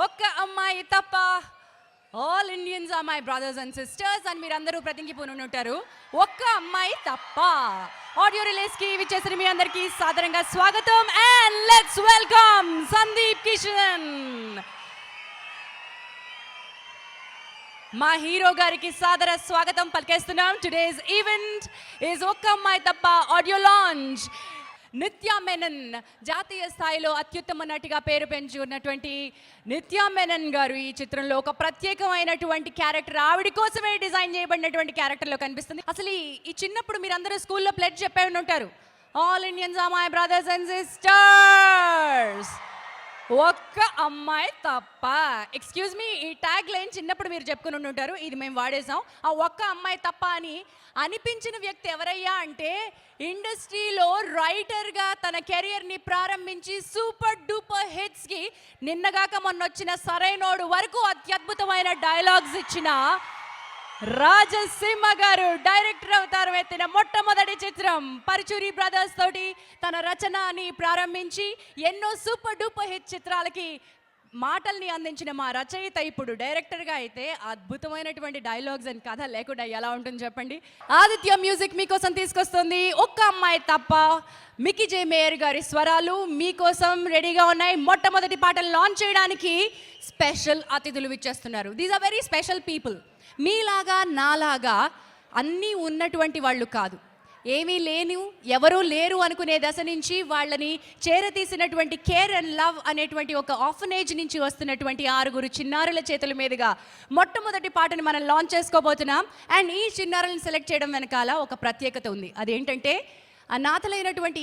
ఒక్క అమ్మాయి తప్ప all Indians are my brothers and sisters అని మీరు అందరూ ప్రతింగిపోయి ఉంటారు. ఒక్క అమ్మాయి తప్ప ఆడియో రిలీజ్ కి విచ్చేసిన మీ అందరికీ సాదరంగా స్వాగతం and let's welcome Sandeep Kishan. మా హీరో గారికి సాదర స్వాగతం పలికేస్తున్నాం. టుడేస్ ఈవెంట్ ఈజ్ ఒక్క అమ్మాయి తప్ప ఆడియో లాంచ్. నిత్యా మెనన్, జాతీయ స్థాయిలో అత్యుత్తమ నటిగా పేరు పెంచుకున్నటువంటి నిత్యా మెనన్ గారు ఈ చిత్రంలో ఒక ప్రత్యేకమైనటువంటి క్యారెక్టర్, ఆవిడ కోసమే డిజైన్ చేయబడినటువంటి క్యారెక్టర్లో కనిపిస్తుంది. అసలు ఈ చిన్నప్పుడు మీరు అందరూ స్కూల్లో ప్లెడ్జ్ చెప్పే ఉంటారు, all Indians are my brothers and sisters, ఒక్క అమ్మాయి తప్ప. ఎక్స్క్యూజ్ మీ, ఈ ట్యాగ్ లైన్ చిన్నప్పుడు మీరు చెప్పుకుని ఉంటారు, ఇది మేము వాడేసాం. ఆ ఒక్క అమ్మాయి తప్ప అని అనిపించిన వ్యక్తి ఎవరయ్యా అంటే, ఇండస్ట్రీలో రైటర్గా తన కెరియర్ని ప్రారంభించి సూపర్ డూపర్ హిట్స్కి నిన్నగాక మొన్న వచ్చిన సరైనోడు వరకు అత్యద్భుతమైన డైలాగ్స్ ఇచ్చిన రాజసింహ గారు డైరెక్టర్ అవతారం ఎత్తిన మొట్టమొదటి చిత్రం పరుచూరి బ్రదర్స్ తోటి తన రచనని ప్రారంభించి ఎన్నో సూపర్ డూపర్ హిట్ చిత్రాలకి మాటల్ని అందించిన మా రచయిత ఇప్పుడు డైరెక్టర్గా అయితే అద్భుతమైనటువంటి డైలాగ్స్ అండ్ కథ లేకుండా ఎలా ఉంటుంది చెప్పండి. ఆదిత్య మ్యూజిక్ మీకోసం తీసుకొస్తుంది ఒక్క అమ్మాయి తప్ప. మికీ జే మేయర్ గారి స్వరాలు మీకోసం రెడీగా ఉన్నాయి. మొట్టమొదటి పాటలు లాంచ్ చేయడానికి స్పెషల్ అతిథులు విచ్చేస్తున్నారు. These are very special people. మీలాగా నాలాగా అన్నీ ఉన్నటువంటి వాళ్ళు కాదు, ఏమీ లేను ఎవరూ లేరు అనుకునే దశ నుంచి వాళ్ళని చేరతీసినటువంటి కేర్ అండ్ లవ్ అనేటువంటి ఒక ఆర్ఫనేజ్ నుంచి వస్తున్నటువంటి 6 చిన్నారుల చేతుల మీదుగా మొట్టమొదటి పాటని మనం లాంచ్ చేసుకోబోతున్నాం. అండ్ ఈ చిన్నారులను సెలెక్ట్ చేయడం వెనకాల ఒక ప్రత్యేకత ఉంది. అదేంటంటే, అనాథలైనటువంటి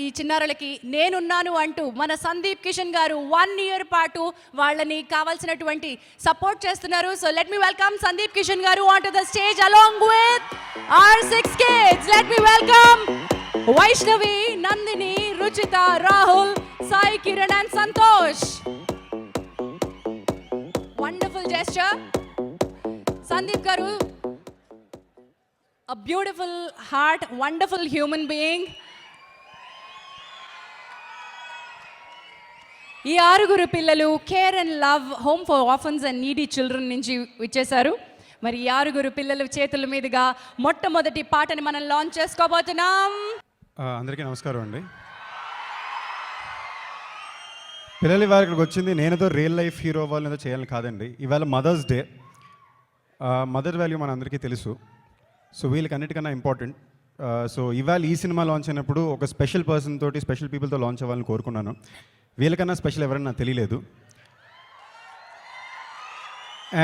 ఈ చిన్నారులకి నేనున్నాను అంటూ మన సందీప్ కిషన్ గారు 1 year పాటు వాళ్ళని కావాల్సినటువంటి సపోర్ట్ చేస్తున్నారు. So let me welcome Sandeep Kishan garu on to the stage along with our 6 kids. Let me welcome Vaishnavi, Nandini, Ruchitha, Rahul, Sai Kiran and Santosh. Wonderful gesture. Sandeep garu, a beautiful heart, wonderful human being. ఈ 6 పిల్లలు care and love home for orphans and needy children నుంచి వచ్చేసారు. మరి ఈ 6 పిల్లల చేతుల మీదుగా మొట్టమొదటి పాటని మనం లాంచ్ చేసుకోబోతున్నాం. అందరికీ నమస్కారం అండి. పిల్లలు ఇవాళ ఇక్కడికి వచ్చింది నేనేదో రియల్ లైఫ్ హీరో అవ్వాలని ఏదో చేయాలని కాదండి. ఇవాళ మదర్స్ డే. మదర్ వాల్యూ మన అందరికీ తెలుసు. సో వీళ్ళకి అన్నిటికన్నా ఇంపార్టెంట్. సో ఇవాళ ఈ సినిమా లాంచ్ అయినప్పుడు ఒక స్పెషల్ పర్సన్ తోటి, స్పెషల్ పీపుల్తో లాంచ్ అవ్వాలని కోరుకున్నాను. వీళ్ళకన్నా స్పెషల్ ఎవరైనా నాకు తెలియలేదు.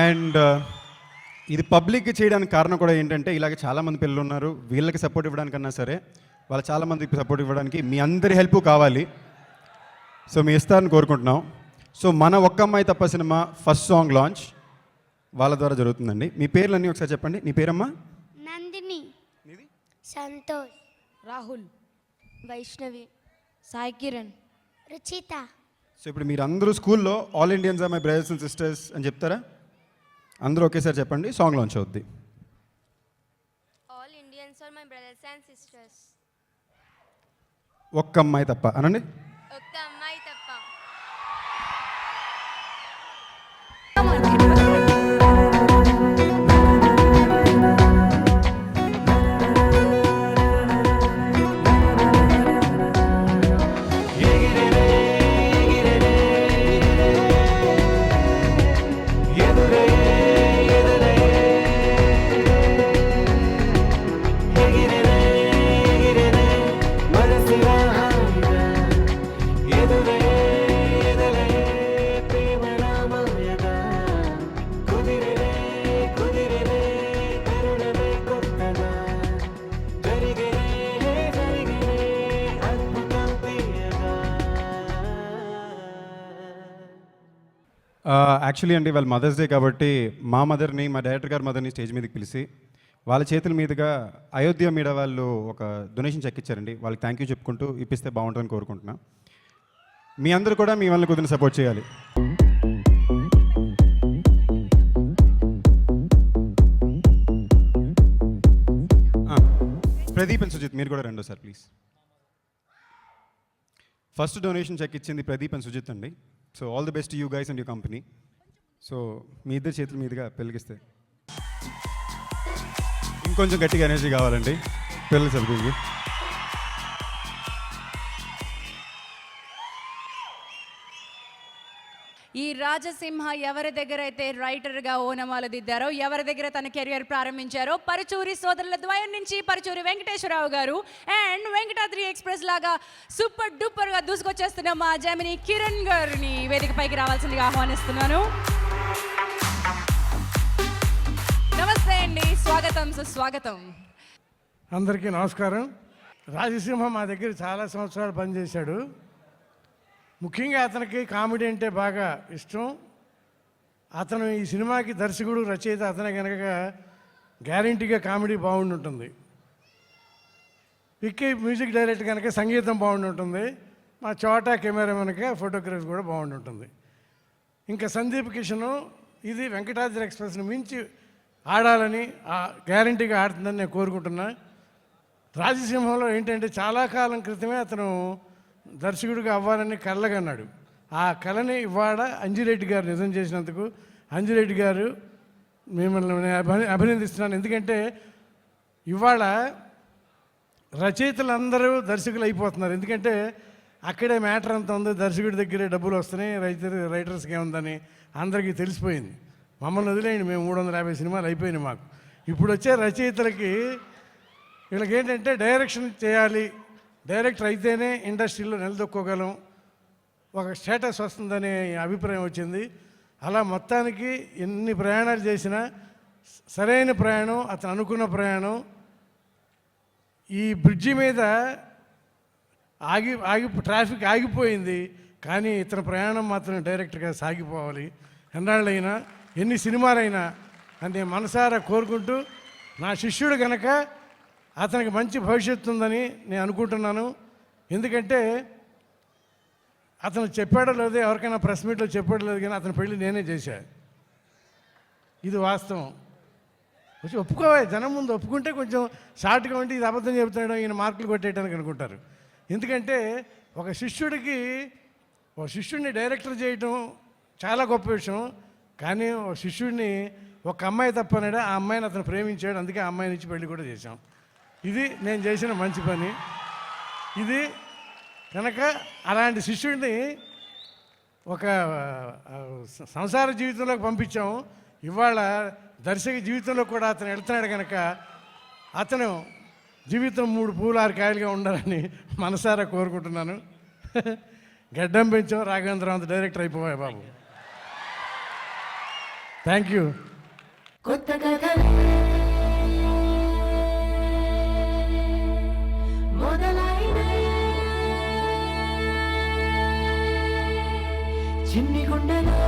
అండ్ ఇది పబ్లిక్కి చేయడానికి కారణం కూడా ఏంటంటే, ఇలాగ చాలామంది పిల్లలు ఉన్నారు, వీళ్ళకి సపోర్ట్ ఇవ్వడానికన్నా సరే వాళ్ళ చాలామందికి సపోర్ట్ ఇవ్వడానికి మీ అందరి హెల్ప్ కావాలి. సో మీ ఇస్తారని కోరుకుంటున్నాం. సో మన ఒక్క అమ్మాయి తప్ప సినిమా ఫస్ట్ సాంగ్ లాంచ్ వాళ్ళ ద్వారా జరుగుతుందండి. మీ పేర్లన్నీ ఒకసారి చెప్పండి. నీ పేరమ్మా? నందిని, సంతోష్, రాహుల్, వైష్ణవి, సాయి కిరణ్, రుచిత. సో ఇప్పుడు మీరు అందరూ స్కూల్లో all Indians are my brothers and sisters అని చెప్తారా? అందరూ ఒకేసారి చెప్పండి, సాంగ్ లాంచ్ అవుద్ది. All Indians are my brothers and sisters. ఒక్క అమ్మాయి తప్ప అనండి. ఒక్క అమ్మాయి తప్ప. యాక్చువల్లీ అండి వాళ్ళ మదర్స్ డే కాబట్టి మా మదర్ని, మా డైరెక్టర్ గారి మదర్ని స్టేజ్ మీదకి పిలిచి వాళ్ళ చేతుల మీదుగా అయోధ్య మీడియా వాళ్ళు ఒక డొనేషన్ చెక్ ఇచ్చారండి. వాళ్ళకి థ్యాంక్ యూ చెప్పుకుంటూ ఇప్పిస్తే బాగుంటుందని కోరుకుంటున్నా. మీ అందరూ కూడా మీ వాళ్ళని కుదిరిన సపోర్ట్ చేయాలి. ప్రదీప్ అండ్ సుజిత్ మీరు కూడా రండి sir please. First donation cheque ఇచ్చింది ప్రదీప్ అండ్ సుజిత్ అండి. So all the best you guys and you company. So మీ ఇద్దరు చేతుల మీదుగా పెళ్ళికిస్తే ఇంకొంచెం గట్టిగా ఎనర్జీ కావాలండి పెళ్ళి సెలబ్రేట్కి. ఈ రాజసింహ ఎవరి దగ్గర అయితే రైటర్గా ఓనమాలు దిద్దారో, ఎవరి దగ్గర తన కెరియర్ ప్రారంభించారో, పరుచూరి సోదరుల ద్వయం నుంచి పరుచూరి వెంకటేశ్వరరావు గారు అండ్ వెంకటాద్రి ఎక్స్ప్రెస్ లాగా సూపర్ డూపర్గా దూసుకొచ్చేస్తున్న మా జమిని కిరణ్ గారిని వేదికపైకి రావాల్సిందిగా ఆహ్వానిస్తున్నాను. నమస్తే అండి, స్వాగతం సుస్వాగతం. అందరికీ నమస్కారం. రాజసింహ మా దగ్గర చాలా సంవత్సరాలు పనిచేశాడు. ముఖ్యంగా అతనికి కామెడీ అంటే బాగా ఇష్టం. అతను ఈ సినిమాకి దర్శకుడు రచయిత అతనే కనుక గ్యారంటీగా కామెడీ బాగుండుంటుంది. విక్కీ మ్యూజిక్ డైరెక్టర్ కనుక సంగీతం బాగుండుంటుంది. మా చోటా కెమెరా కనుక ఫోటోగ్రఫీ కూడా బాగుండుంటుంది. ఇంకా సందీప్ కిషన్ ఇది వెంకటాద్రి ఎక్స్ప్రెస్ని మించి ఆడాలని గ్యారంటీగా ఆడుతుందని నేను కోరుకుంటున్నా. రాజసింహంలో ఏంటంటే చాలా కాలం క్రితమే అతను దర్శకుడిగా అవ్వాలని కలగన్నాడు. ఆ కళని ఇవాళ అంజిరెడ్డి గారు నిజం చేసినందుకు అంజిరెడ్డి గారు మిమ్మల్ని నేను అభినందిస్తున్నాను. ఎందుకంటే ఇవాళ రచయితలందరూ దర్శకులు అయిపోతున్నారు. ఎందుకంటే అక్కడే మ్యాటర్ అంత ఉంది, దర్శకుడి దగ్గరే డబ్బులు వస్తున్నాయి, రైటర్స్కి ఏముందని అందరికీ తెలిసిపోయింది. మమ్మల్ని వదిలేయండి, మేము 350 సినిమాలు అయిపోయినాయి మాకు. ఇప్పుడు వచ్చే రచయితలకి వీళ్ళకి ఏంటంటే డైరెక్షన్ చేయాలి, డైరెక్టర్ అయితేనే ఇండస్ట్రీలో నిలదొక్కోగలం, ఒక స్టేటస్ వస్తుందనే అభిప్రాయం వచ్చింది. అలా మొత్తానికి ఎన్ని ప్రయాణాలు చేసినా సరైన ప్రయాణం అతను అనుకున్న ప్రయాణం. ఈ బ్రిడ్జి మీద ట్రాఫిక్ ఆగిపోయింది, కానీ ఇతని ప్రయాణం మాత్రం డైరెక్ట్గా సాగిపోవాలి. ఎన్నాళ్ళైనా ఎన్ని సినిమాలైనా అని నేను మనసారా కోరుకుంటూ, నా శిష్యుడు కనుక అతనికి మంచి భవిష్యత్తు ఉందని నేను అనుకుంటున్నాను. ఎందుకంటే అతను చెప్పాడో లేదో, ఎవరికైనా ప్రెస్ మీట్లో చెప్పాడో లేదు, కానీ అతని పెళ్ళి నేనే చేశాను. ఇది వాస్తవం. వచ్చి ఒప్పుకోవాలి, జనం ముందు ఒప్పుకుంటే కొంచెం షార్ట్గా ఉంటే ఇది అబద్ధం చెబుతాడు, ఈయన మార్కులు కొట్టేయడానికి అనుకుంటారు. ఎందుకంటే ఒక శిష్యుడిని డైరెక్టర్ చేయటం చాలా గొప్ప విషయం. కానీ ఒక శిష్యుడిని ఒక అమ్మాయి తప్పనాడు, ఆ అమ్మాయిని అతను ప్రేమించాడు, అందుకే ఆ అమ్మాయిని ఇచ్చి పెళ్లి కూడా చేశాం. ఇది నేను చేసిన మంచి పని. ఇది కనుక అలాంటి శిష్యుడిని ఒక సంసార జీవితంలోకి పంపించాము. ఇవాళ దర్శక జీవితంలో కూడా అతను వెళ్తున్నాడు కనుక అతను జీవితం 3 పూలు 6 కాయలుగా ఉండాలని మనసారా కోరుకుంటున్నాను. గడ్డం పెంచాం, రాఘవేంద్ర అంత డైరెక్టర్ అయిపోయాయి బాబు. Thank you. కొత్త కథ మొదలైన చిన్ని గుండెలో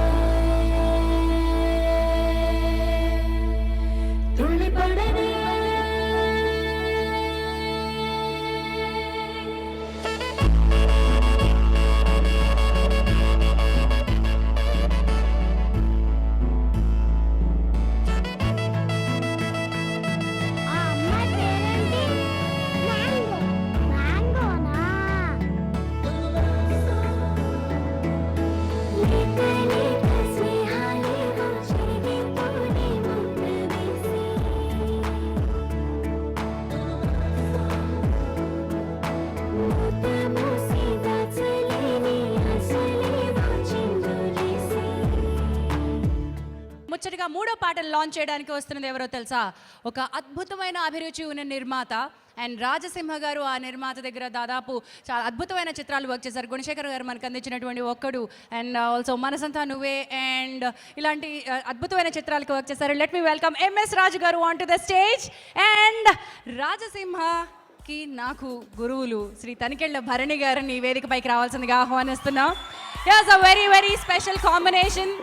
తుళ్ళిపడనే ముచ్చటగా 3వ పాటను లాంచ్ చేయడానికి వస్తున్నది ఎవరో తెలుసా? ఒక అద్భుతమైన అభిరుచి ఉన్న నిర్మాత అండ్ రాజసింహ గారు. ఆ నిర్మాత దగ్గర దాదాపు చాలా అద్భుతమైన చిత్రాలు వర్క్ చేశారు. గుణశేఖర్ గారు మనకు అందించినటువంటి ఒక్కడు అండ్ ఆల్సో మనసంతా నువ్వే అండ్ ఇలాంటి అద్భుతమైన చిత్రాలకు వర్క్ చేశారు. Let me welcome MS Raju garu on to the stage. And రాజసింహకి నాకు గురువులు శ్రీ తనికెళ్ళ భరణి గారిని వేదికపైకి రావాల్సిందిగా ఆహ్వానిస్తున్నాం. It's a very very special combination.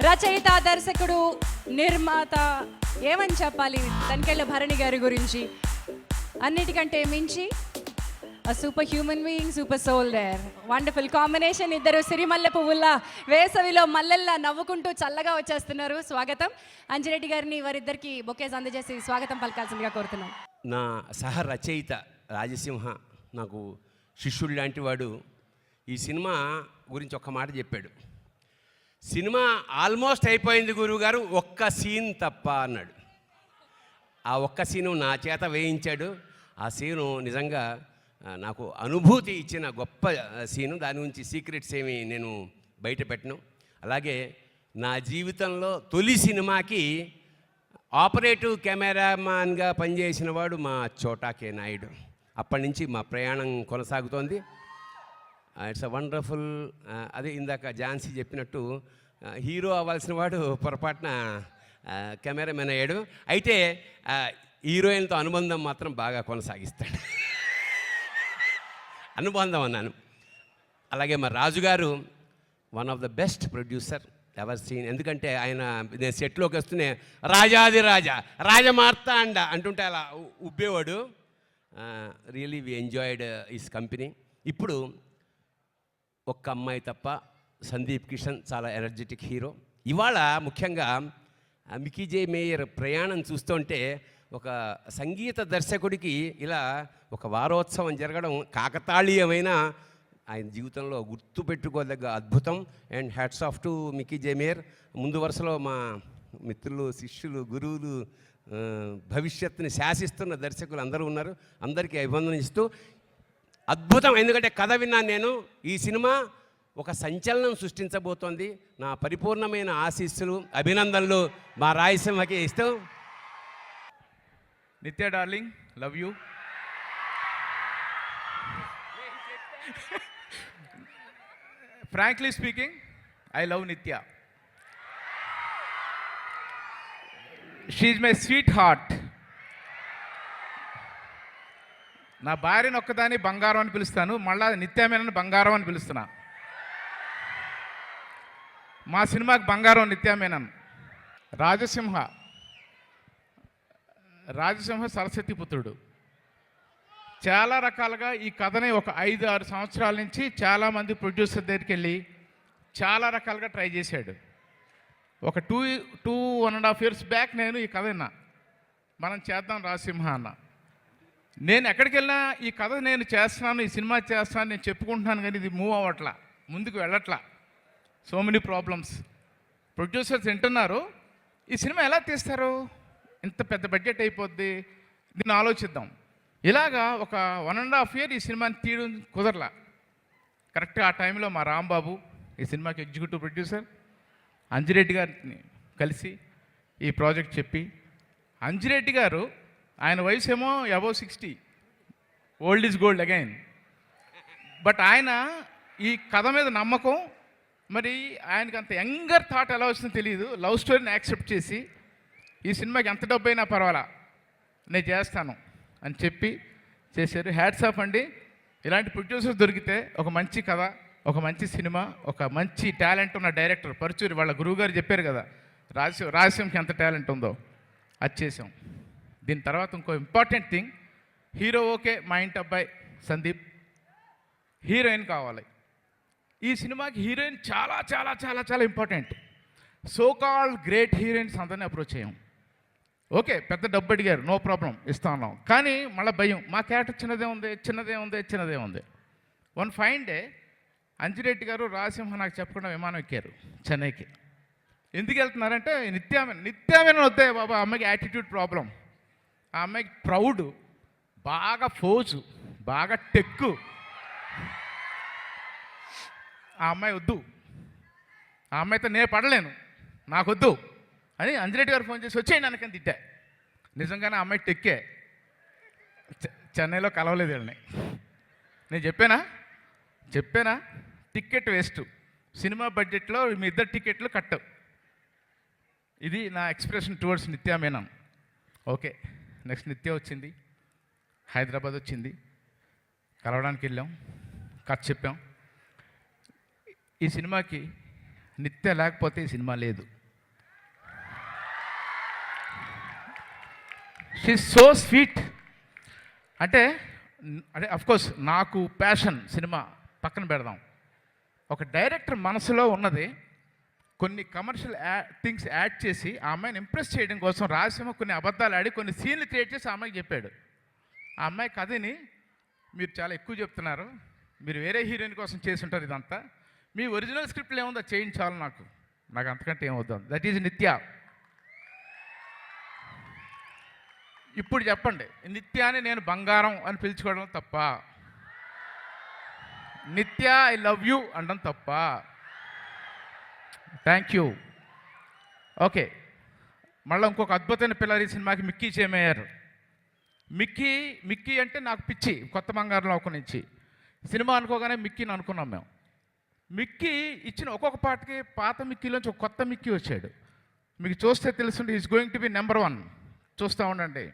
రచయిత, దర్శకుడు, నిర్మాత, ఏమని చెప్పాలి తనికెళ్ళ భరణి గారి గురించి? అన్నిటికంటే మించి super human being, super soul there. Wonderful combination. ఇద్దరు సిరిమల్లె పువ్వుల్లా వేసవిలో మల్లెల్లా నవ్వుకుంటూ చల్లగా వచ్చేస్తున్నారు. స్వాగతం. అంజిరెడ్డి గారిని వారిద్దరికి బొకేస్ అందజేసి స్వాగతం పలకాల్సిందిగా కోరుతున్నాం. నా సహ రచయిత రాజసింహ నాకు శిష్యుడు లాంటి వాడు. ఈ సినిమా గురించి ఒక్క మాట చెప్పాడు. సినిమా ఆల్మోస్ట్ అయిపోయింది గురువుగారు, ఒక్క సీన్ తప్ప అన్నాడు. ఆ ఒక్క సీను నా చేత వేయించాడు. ఆ సీను నిజంగా నాకు అనుభూతి ఇచ్చిన గొప్ప సీను. దాని గురించి సీక్రెట్స్ ఏమి నేను బయట పెట్టను. అలాగే నా జీవితంలో తొలి సినిమాకి ఆపరేటివ్ కెమెరామాన్గా పనిచేసిన వాడు మా చోటా కే నాయుడు. అప్పటి నుంచి మా ప్రయాణం కొనసాగుతోంది. It's a wonderful. అదే ఇందాక ఝాన్సీ చెప్పినట్టు హీరో అవ్వాల్సిన వాడు పొరపాటున కెమెరామెన్ అయ్యాడు. అయితే హీరోయిన్తో అనుబంధం మాత్రం బాగా కొనసాగిస్తాడు. అనుబంధం అన్నాను. అలాగే మా రాజుగారు one of the best producer ever seen. ఎందుకంటే ఆయన నేను సెట్లోకి వస్తూనే రాజాది రాజా రాజమార్తాండ అంటుంటే అలా ఉబ్బేవాడు. Really we enjoyed his company. ఇప్పుడు ఒక్క అమ్మాయి తప్ప సందీప్ కిషన్ చాలా ఎనర్జెటిక్ హీరో. ఇవాళ ముఖ్యంగా మికీ జే మేయర్ ప్రయాణం చూస్తుంటే ఒక సంగీత దర్శకుడికి ఇలా ఒక వారోత్సవం జరగడం కాకతాళీయమైన ఆయన జీవితంలో గుర్తుపెట్టుకోదగ్గ అద్భుతం. And hats off to Mickey J mayor. ముందు వరుసలో మా మిత్రులు, శిష్యులు, గురువులు, భవిష్యత్తుని శాసిస్తున్న దర్శకులు అందరూ ఉన్నారు. అందరికీ అభివందనిస్తూ అద్భుతం. ఎందుకంటే కథ విన్నాను నేను. ఈ సినిమా ఒక సంచలనం సృష్టించబోతోంది. నా పరిపూర్ణమైన ఆశీస్సులు, అభినందనలు మా రాయసింహకి ఇస్తూ. Nitya darling, love you. Frankly speaking, I love Nitya. She my sweetheart. నా భార్యను ఒక్కదాన్ని బంగారం అని పిలుస్తాను, మళ్ళా నిత్యామేనని బంగారం అని పిలుస్తున్నా. మా సినిమాకి బంగారం నిత్యామేనన్. రాజసింహ సరస్వతి పుత్రుడు. చాలా రకాలుగా ఈ కథని ఒక 5-6 సంవత్సరాల నుంచి చాలామంది ప్రొడ్యూసర్ దగ్గరికి వెళ్ళి చాలా రకాలుగా ట్రై చేశాడు. ఒక 1.5 years బ్యాక్ నేను ఈ కథ విన్నా, మనం చేద్దాం రాజసింహ అన్న. నేను ఎక్కడికి వెళ్ళినా ఈ కథ నేను చేస్తున్నాను, ఈ సినిమా చేస్తున్నాను నేను చెప్పుకుంటున్నాను, కానీ ఇది మూవ్ అవ్వట్లా, ముందుకు వెళ్ళట్లా. So many problems. ప్రొడ్యూసర్స్ వింటున్నారు, ఈ సినిమా ఎలా తీస్తారు, ఇంత పెద్ద బడ్జెట్ అయిపోద్ది, దీన్ని ఆలోచిద్దాం. ఇలాగా ఒక 1.5 year ఈ సినిమాని తీయడం కుదరలా. కరెక్ట్గా ఆ టైంలో మా రాంబాబు, ఈ సినిమాకి ఎగ్జిక్యూటివ్ ప్రొడ్యూసర్, అంజిరెడ్డి గారిని కలిసి ఈ ప్రాజెక్ట్ చెప్పి, అంజిరెడ్డి గారు ఆయన వయసు ఏమో above 60, old is gold again. But ఆయన ఈ కథ మీద నమ్మకం, మరి ఆయనకి అంత యంగర్ థాట్ ఎలా వచ్చిందో తెలియదు. లవ్ స్టోరీని యాక్సెప్ట్ చేసి ఈ సినిమాకి ఎంత డబ్బు అయినా పర్వాలా నేను చేస్తాను అని చెప్పి చేశారు. హ్యాట్స్ ఆఫ్ అండి. ఇలాంటి ప్రొడ్యూసర్స్ దొరికితే ఒక మంచి కథ, ఒక మంచి సినిమా, ఒక మంచి టాలెంట్ ఉన్న డైరెక్టర్ పరుచూరి వాళ్ళ గురువుగారు చెప్పారు కదా రాజసింహకి ఎంత టాలెంట్ ఉందో, అది చేసాం. దీని తర్వాత ఇంకో ఇంపార్టెంట్ థింగ్, హీరో ఓకే, మా ఇంటి అబ్బాయి సందీప్, హీరోయిన్ కావాలి. ఈ సినిమాకి హీరోయిన్ చాలా చాలా చాలా చాలా important. So called great heroines అందరినీ అప్రోచ్ అయ్యాం. ఓకే, పెద్ద డబ్బు అడిగారు, నో ప్రాబ్లం, ఇస్తా ఉన్నాం. కానీ మళ్ళీ భయం, మా క్యారెక్టర్ చిన్నదే ఉంది. వన్ ఫైన్ డే అంజిరెడ్డి గారు రాజసింహ నాకు చెప్పకుండా విమానం ఎక్కారు చెన్నైకి. ఎందుకు వెళ్తున్నారంటే నిత్యామేనన్ వద్దే బాబా, అమ్మాయికి యాటిట్యూడ్ ప్రాబ్లం, ఆ అమ్మాయికి ప్రౌడ్, బాగా ఫోజు, బాగా టెక్కు, ఆ అమ్మాయి వద్దు, ఆ అమ్మాయితో నేను పడలేను, నాకొద్దు అని అంజిరెడ్డి గారు ఫోన్ చేసి వచ్చేయండి అనకని తిట్టా. నిజంగానే ఆ అమ్మాయి టెక్కే. చెన్నైలో కలవలేదు వీళ్ళని. నేను చెప్పానా టికెట్ వేస్ట్, సినిమా బడ్జెట్లో మీ ఇద్దరు టికెట్లు కట్టు. ఇది నా expression towards Nithya Menen. Okay, next నిత్య వచ్చింది, హైదరాబాద్ వచ్చింది, కలవడానికి వెళ్ళాం, కథ చెప్పాం. ఈ సినిమాకి నిత్య లేకపోతే ఈ సినిమా లేదు. She so sweet. అంటే అఫ్కోర్స్ నాకు ప్యాషన్ సినిమా పక్కన పెడదాం, ఒక డైరెక్టర్ మనసులో ఉన్నది కొన్ని కమర్షియల్ థింగ్స్ యాడ్ చేసి ఆ అమ్మాయిని ఇంప్రెస్ చేయడం కోసం రాజసింహ కొన్ని అబద్ధాలు ఆడి కొన్ని సీన్లు క్రియేట్ చేసి ఆ అమ్మాయికి చెప్పాడు. ఆ అమ్మాయి కథని మీరు చాలా ఎక్కువ చెప్తున్నారు, మీరు వేరే హీరోయిన్ కోసం చేసి ఉంటారు, ఇదంతా మీ ఒరిజినల్ స్క్రిప్ట్లో ఏముందో చేయించాలి నాకు నాకు అంతకంటే ఏం వద్దాం. దట్ ఈజ్ నిత్య. ఇప్పుడు చెప్పండి, నిత్యాన్ని నేను బంగారం అని పిలుచుకోవడం తప్ప? నిత్య ఐ లవ్ యూ అనడం తప్ప? Thank you. ఓకే, మళ్ళీ ఇంకొక అద్భుతమైన పిల్లలు ఈ సినిమాకి మిక్కీ చేయమయ్యారు. మిక్కీ అంటే నాకు పిచ్చి. కొత్త బంగారం లోకం నుంచి సినిమా అనుకోగానే మిక్కీని అనుకున్నాం మేము. మిక్కీ ఇచ్చిన ఒక్కొక్క పాటకి పాత మిక్కీలోంచి ఒక కొత్త మిక్కీ వచ్చాడు. మీకు చూస్తే తెలుస్తుంది, is going to be number 1. చూస్తూ ఉండండి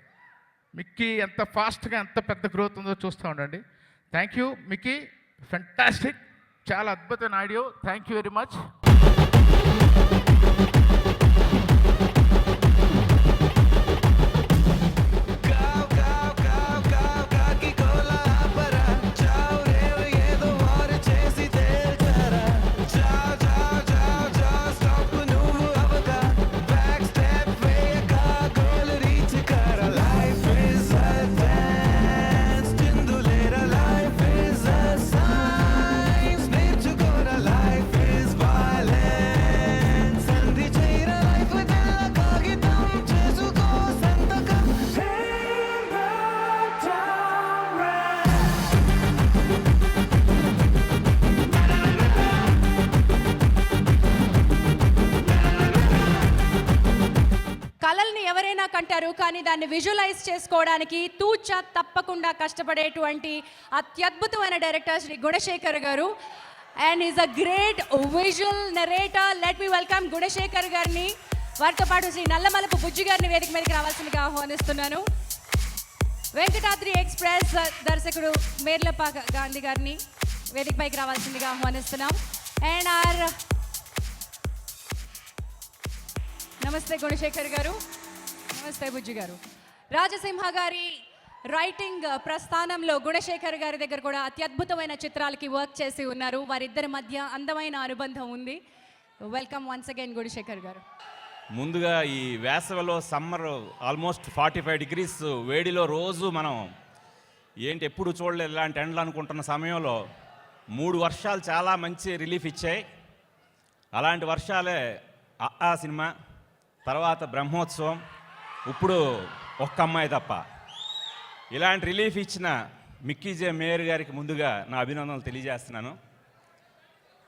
మిక్కీ ఎంత ఫాస్ట్గా ఎంత పెద్ద గ్రోత్ ఉందో చూస్తూ ఉండండి. థ్యాంక్ యూ మిక్కీ, ఫెంటాస్టిక్, చాలా అద్భుతమైన audio. Thank you very much. కళల్ని ఎవరైనా కంటారు, కానీ దాన్ని విజువలైజ్ చేసుకోవడానికి తూచా తప్పకుండా కష్టపడేటువంటి అత్యద్భుతమైన డైరెక్టర్ శ్రీ గుణశేఖర్ గారు. And is a great visual narrator. Let me welcome Gunasekhar గారిని. వారితో పాటు శ్రీ నల్లమలపు బుజ్జి గారిని వేదిక మీదకి రావాల్సిందిగా ఆహ్వానిస్తున్నాను. వెంకటాద్రి ఎక్స్ప్రెస్ దర్శకుడు మేర్లపాక గాంధీ గారిని వేదికపైకి రావాల్సిందిగా ఆహ్వానిస్తున్నాం. అండ్ నమస్తే గుణశేఖర్ గారు. నమస్తే బుజ్జి గారు. రాజసింహ గారి రైటింగ్ ప్రస్థానంలో గుణశేఖర్ గారి దగ్గర కూడా అత్యద్భుతమైన చిత్రాలకి వర్క్ చేసి ఉన్నారు. వారిద్దరి మధ్య అందమైన అనుబంధం ఉంది. వెల్కమ్ వన్స్ అగైన్ గుణశేఖర్ గారు. ముందుగా ఈ వేసవిలో సమ్మర్ ఆల్మోస్ట్ 45 degrees వేడిలో రోజు మనం ఏంటి ఎప్పుడు చూడలేదు ఇలాంటి ఎండలు అనుకుంటున్న సమయంలో 3 వర్షాలు చాలా మంచి రిలీఫ్ ఇచ్చాయి. అలాంటి వర్షాలే ఆ సినిమా, తర్వాత బ్రహ్మోత్సవం, ఇప్పుడు ఒక్క అమ్మాయి తప్ప. ఇలాంటి రిలీఫ్ ఇచ్చిన మిక్కీ జే మేయర్ గారికి ముందుగా నా అభినందనలు తెలియజేస్తున్నాను.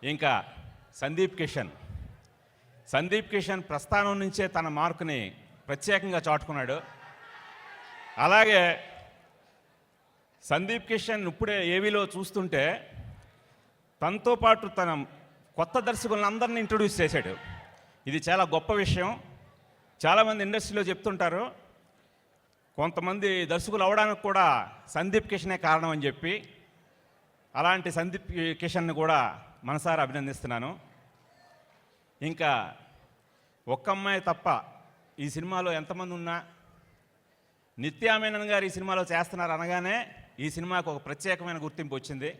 ఇంకా సందీప్ కిషన్ ప్రస్థానం నుంచే తన మార్కుని ప్రత్యేకంగా చాటుకున్నాడు. అలాగే సందీప్ కిషన్ ఇప్పుడే ఏవీలో చూస్తుంటే తనతో పాటు తన కొత్త దర్శకులను అందరినీ ఇంట్రొడ్యూస్ చేశాడు. ఇది చాలా గొప్ప విషయం. చాలామంది ఇండస్ట్రీలో చెప్తుంటారు, కొంతమంది దర్శకులు అవడానికి కూడా సందీప్ కిషనే కారణం అని చెప్పి. అలాంటి సందీప్ కిషన్ని కూడా మనసారా అభినందిస్తున్నాను. ఇంకా ఒక్క అమ్మాయి తప్ప ఈ సినిమాలో ఎంతమంది ఉన్నా నిత్యా మేనన్ గారు ఈ సినిమాలో చేస్తున్నారు అనగానే ఈ సినిమాకు ఒక ప్రత్యేకమైన గుర్తింపు వచ్చింది.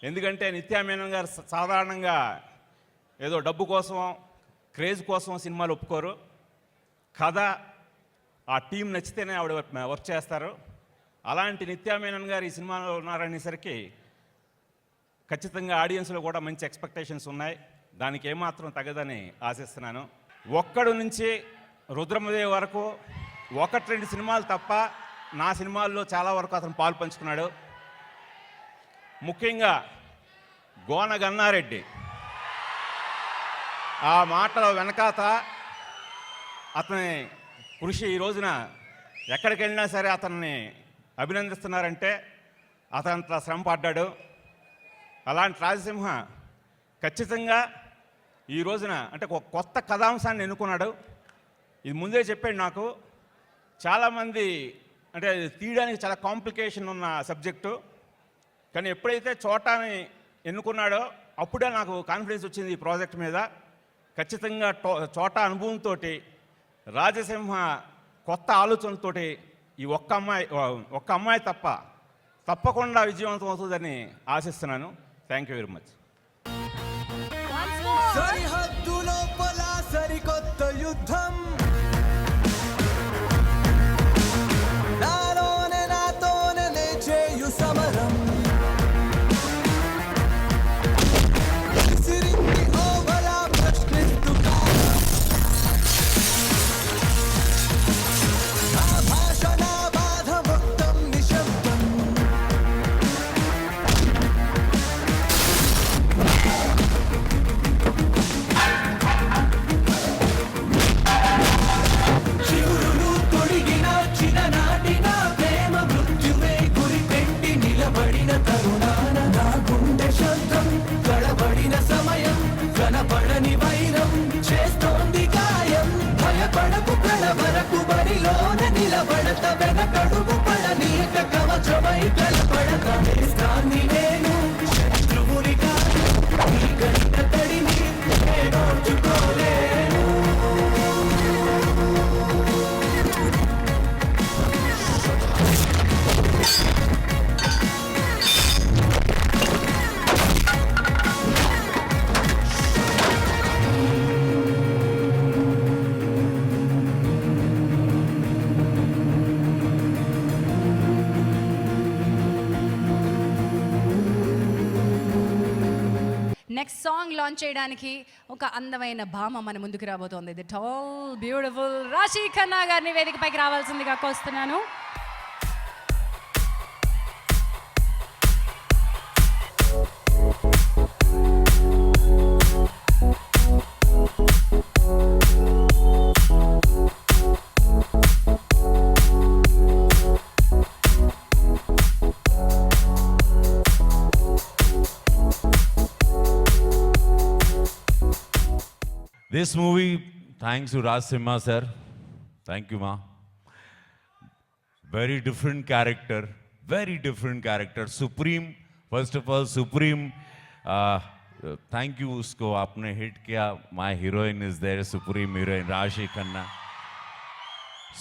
ఎందుకంటే నిత్యా మేనన్ గారు సాధారణంగా ఏదో డబ్బు కోసం క్రేజ్ కోసం సినిమాలు ఒప్పుకోరు. కథ ఆ టీం నచ్చితేనే ఆవిడ వర్క్ చేస్తారు. అలాంటి నిత్యా మేనన్ గారు ఈ సినిమాలో ఉన్నారనేసరికి ఖచ్చితంగా ఆడియన్స్లో కూడా మంచి ఎక్స్పెక్టేషన్స్ ఉన్నాయి. దానికి ఏమాత్రం తగదని ఆశిస్తున్నాను. ఒక్కడు నుంచి రుద్రమదేవి వరకు 1-2 సినిమాలు తప్ప నా సినిమాల్లో చాలా వరకు అతను పాలు పంచుకున్నాడు. ముఖ్యంగా గోన గన్నారెడ్డి ఆ మాటల వెనకాత అతని కృషి ఈ రోజున ఎక్కడికి వెళ్ళినా సరే అతన్ని అభినందిస్తున్నారంటే అతనంత శ్రమ పడ్డాడు. అలాంటి రాజసింహ ఖచ్చితంగా ఈ రోజున అంటే ఒక కొత్త కథాంశాన్ని ఎన్నుకున్నాడు. ఇది ముందే చెప్పాడు నాకు. చాలామంది అంటే తీయడానికి చాలా కాంప్లికేషన్ ఉన్న సబ్జెక్టు, కానీ ఎప్పుడైతే చోటాని ఎన్నుకున్నాడో అప్పుడే నాకు కాన్ఫిడెన్స్ వచ్చింది ఈ ప్రాజెక్ట్ మీద. ఖచ్చితంగా చోటా అనుభవంతో రాజసింహ కొత్త ఆలోచనలతో ఈ ఒక్క అమ్మాయి తప్పకుండా విజయవంతం అవుతుందని ఆశిస్తున్నాను. Thank you very much. సరిహద్దులోపల సరికొత్త యుద్ధం, నాతోనే చేయు సమరం, సిరింది ఓవల ప్రశ్నిస్తూ నిలబడత వెనకడుగు పడనీక కవచమై బలపడత నేస్తాన్ని నేను శత్రువుని కాదు నీ గంట తడిని నేనోచుకోలేను నెక్స్ట్ సాంగ్ లాంచ్ చేయడానికి ఒక అందమైన భామ మన ముందుకు రాబోతోంది. ది టాల్ బ్యూటిఫుల్ రాశి ఖన్నా గారిని వేదికపైకి రావాల్సిందిగా కోస్తున్నాను. This movie, thanks to Raj Simha sir. Thank you, ma. Very different character. Very different character. Supreme. First of all, Supreme. Thank you, usko aapne hit kiya. My heroine is there. Supreme heroine Rashi Khanna.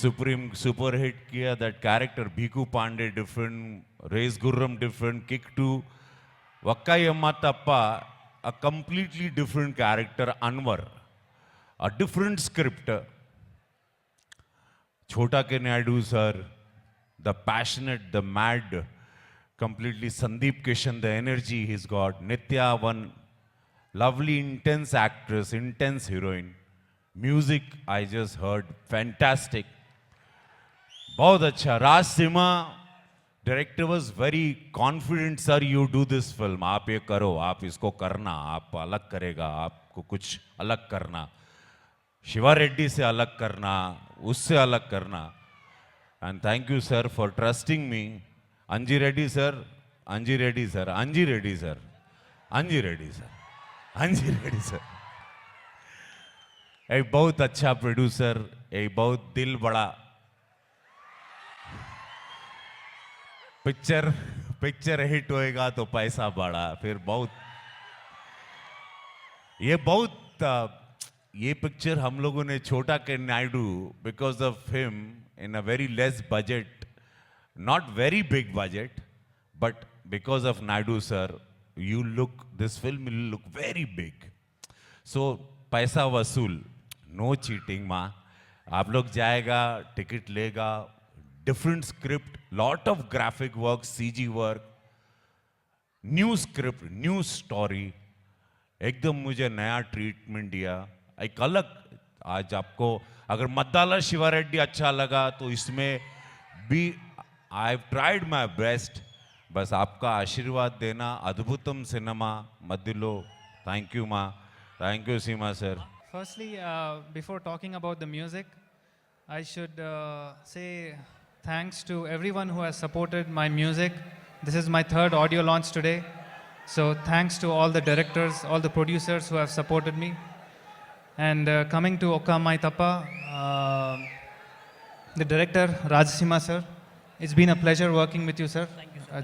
Supreme super hit kiya. That character Bhiku Pandey different. Race Gurram different. Kick 2. Vakkayamma Tappa. A completely different character. Anwar. A different script. Chhota K Naidu sir, the passionate, the mad, completely Sandeep Kishan, the energy he's got. Nitya, one lovely, intense actress, intense heroine. Music, I just heard, fantastic. Bahut acha. Raj Simha, director was very confident, sir, you do this film. Aap ye karo, aap isko karna, aap alag karega, aapko kuch alag karna. Shiva Reddy से अलग करना, उससे अलग करना. And thank you sir for trusting me. Anji Reddy sir, Anji Reddy sir, Anji Reddy sir, Anji Reddy sir, Anji Reddy sir. एक बहुत अच्छा producer, एक बहुत दिल बड़ा. पिक्चर हिट होएगा तो पैसा बढ़ा. फिर बहुत ये पिक्चर हम लोगों ने छोटा के Naidu because of him in a very less budget, not very big budget, but because of Naidu sir you look, this film will look very big. So पैसा वसूल, नो चीटिंग माँ. आप लोग जाएगा, टिकट लेगा, different script, lot of graphic work, CG work, new script, new story. एकदम मुझे नया ट्रीटमेंट दिया. एक अलग, आज आपको अगर मद्दाला शिवा रेड्डी अच्छा लगा तो इसमें भी I have tried my best. बस आपका आशीर्वाद देना. अद्भुतम सिनेमा मद्दिलो. थैंक यू माँ, thank you Seema sir. Firstly, before talking about the music, I should say thanks to everyone who has supported my music. This is my third audio launch today. So thanks to all the directors, all the producers who have supported me. And coming to Okka Amma Thappa, the director Raj Simha sir, it's been a pleasure working with you sir. Thank you, sir.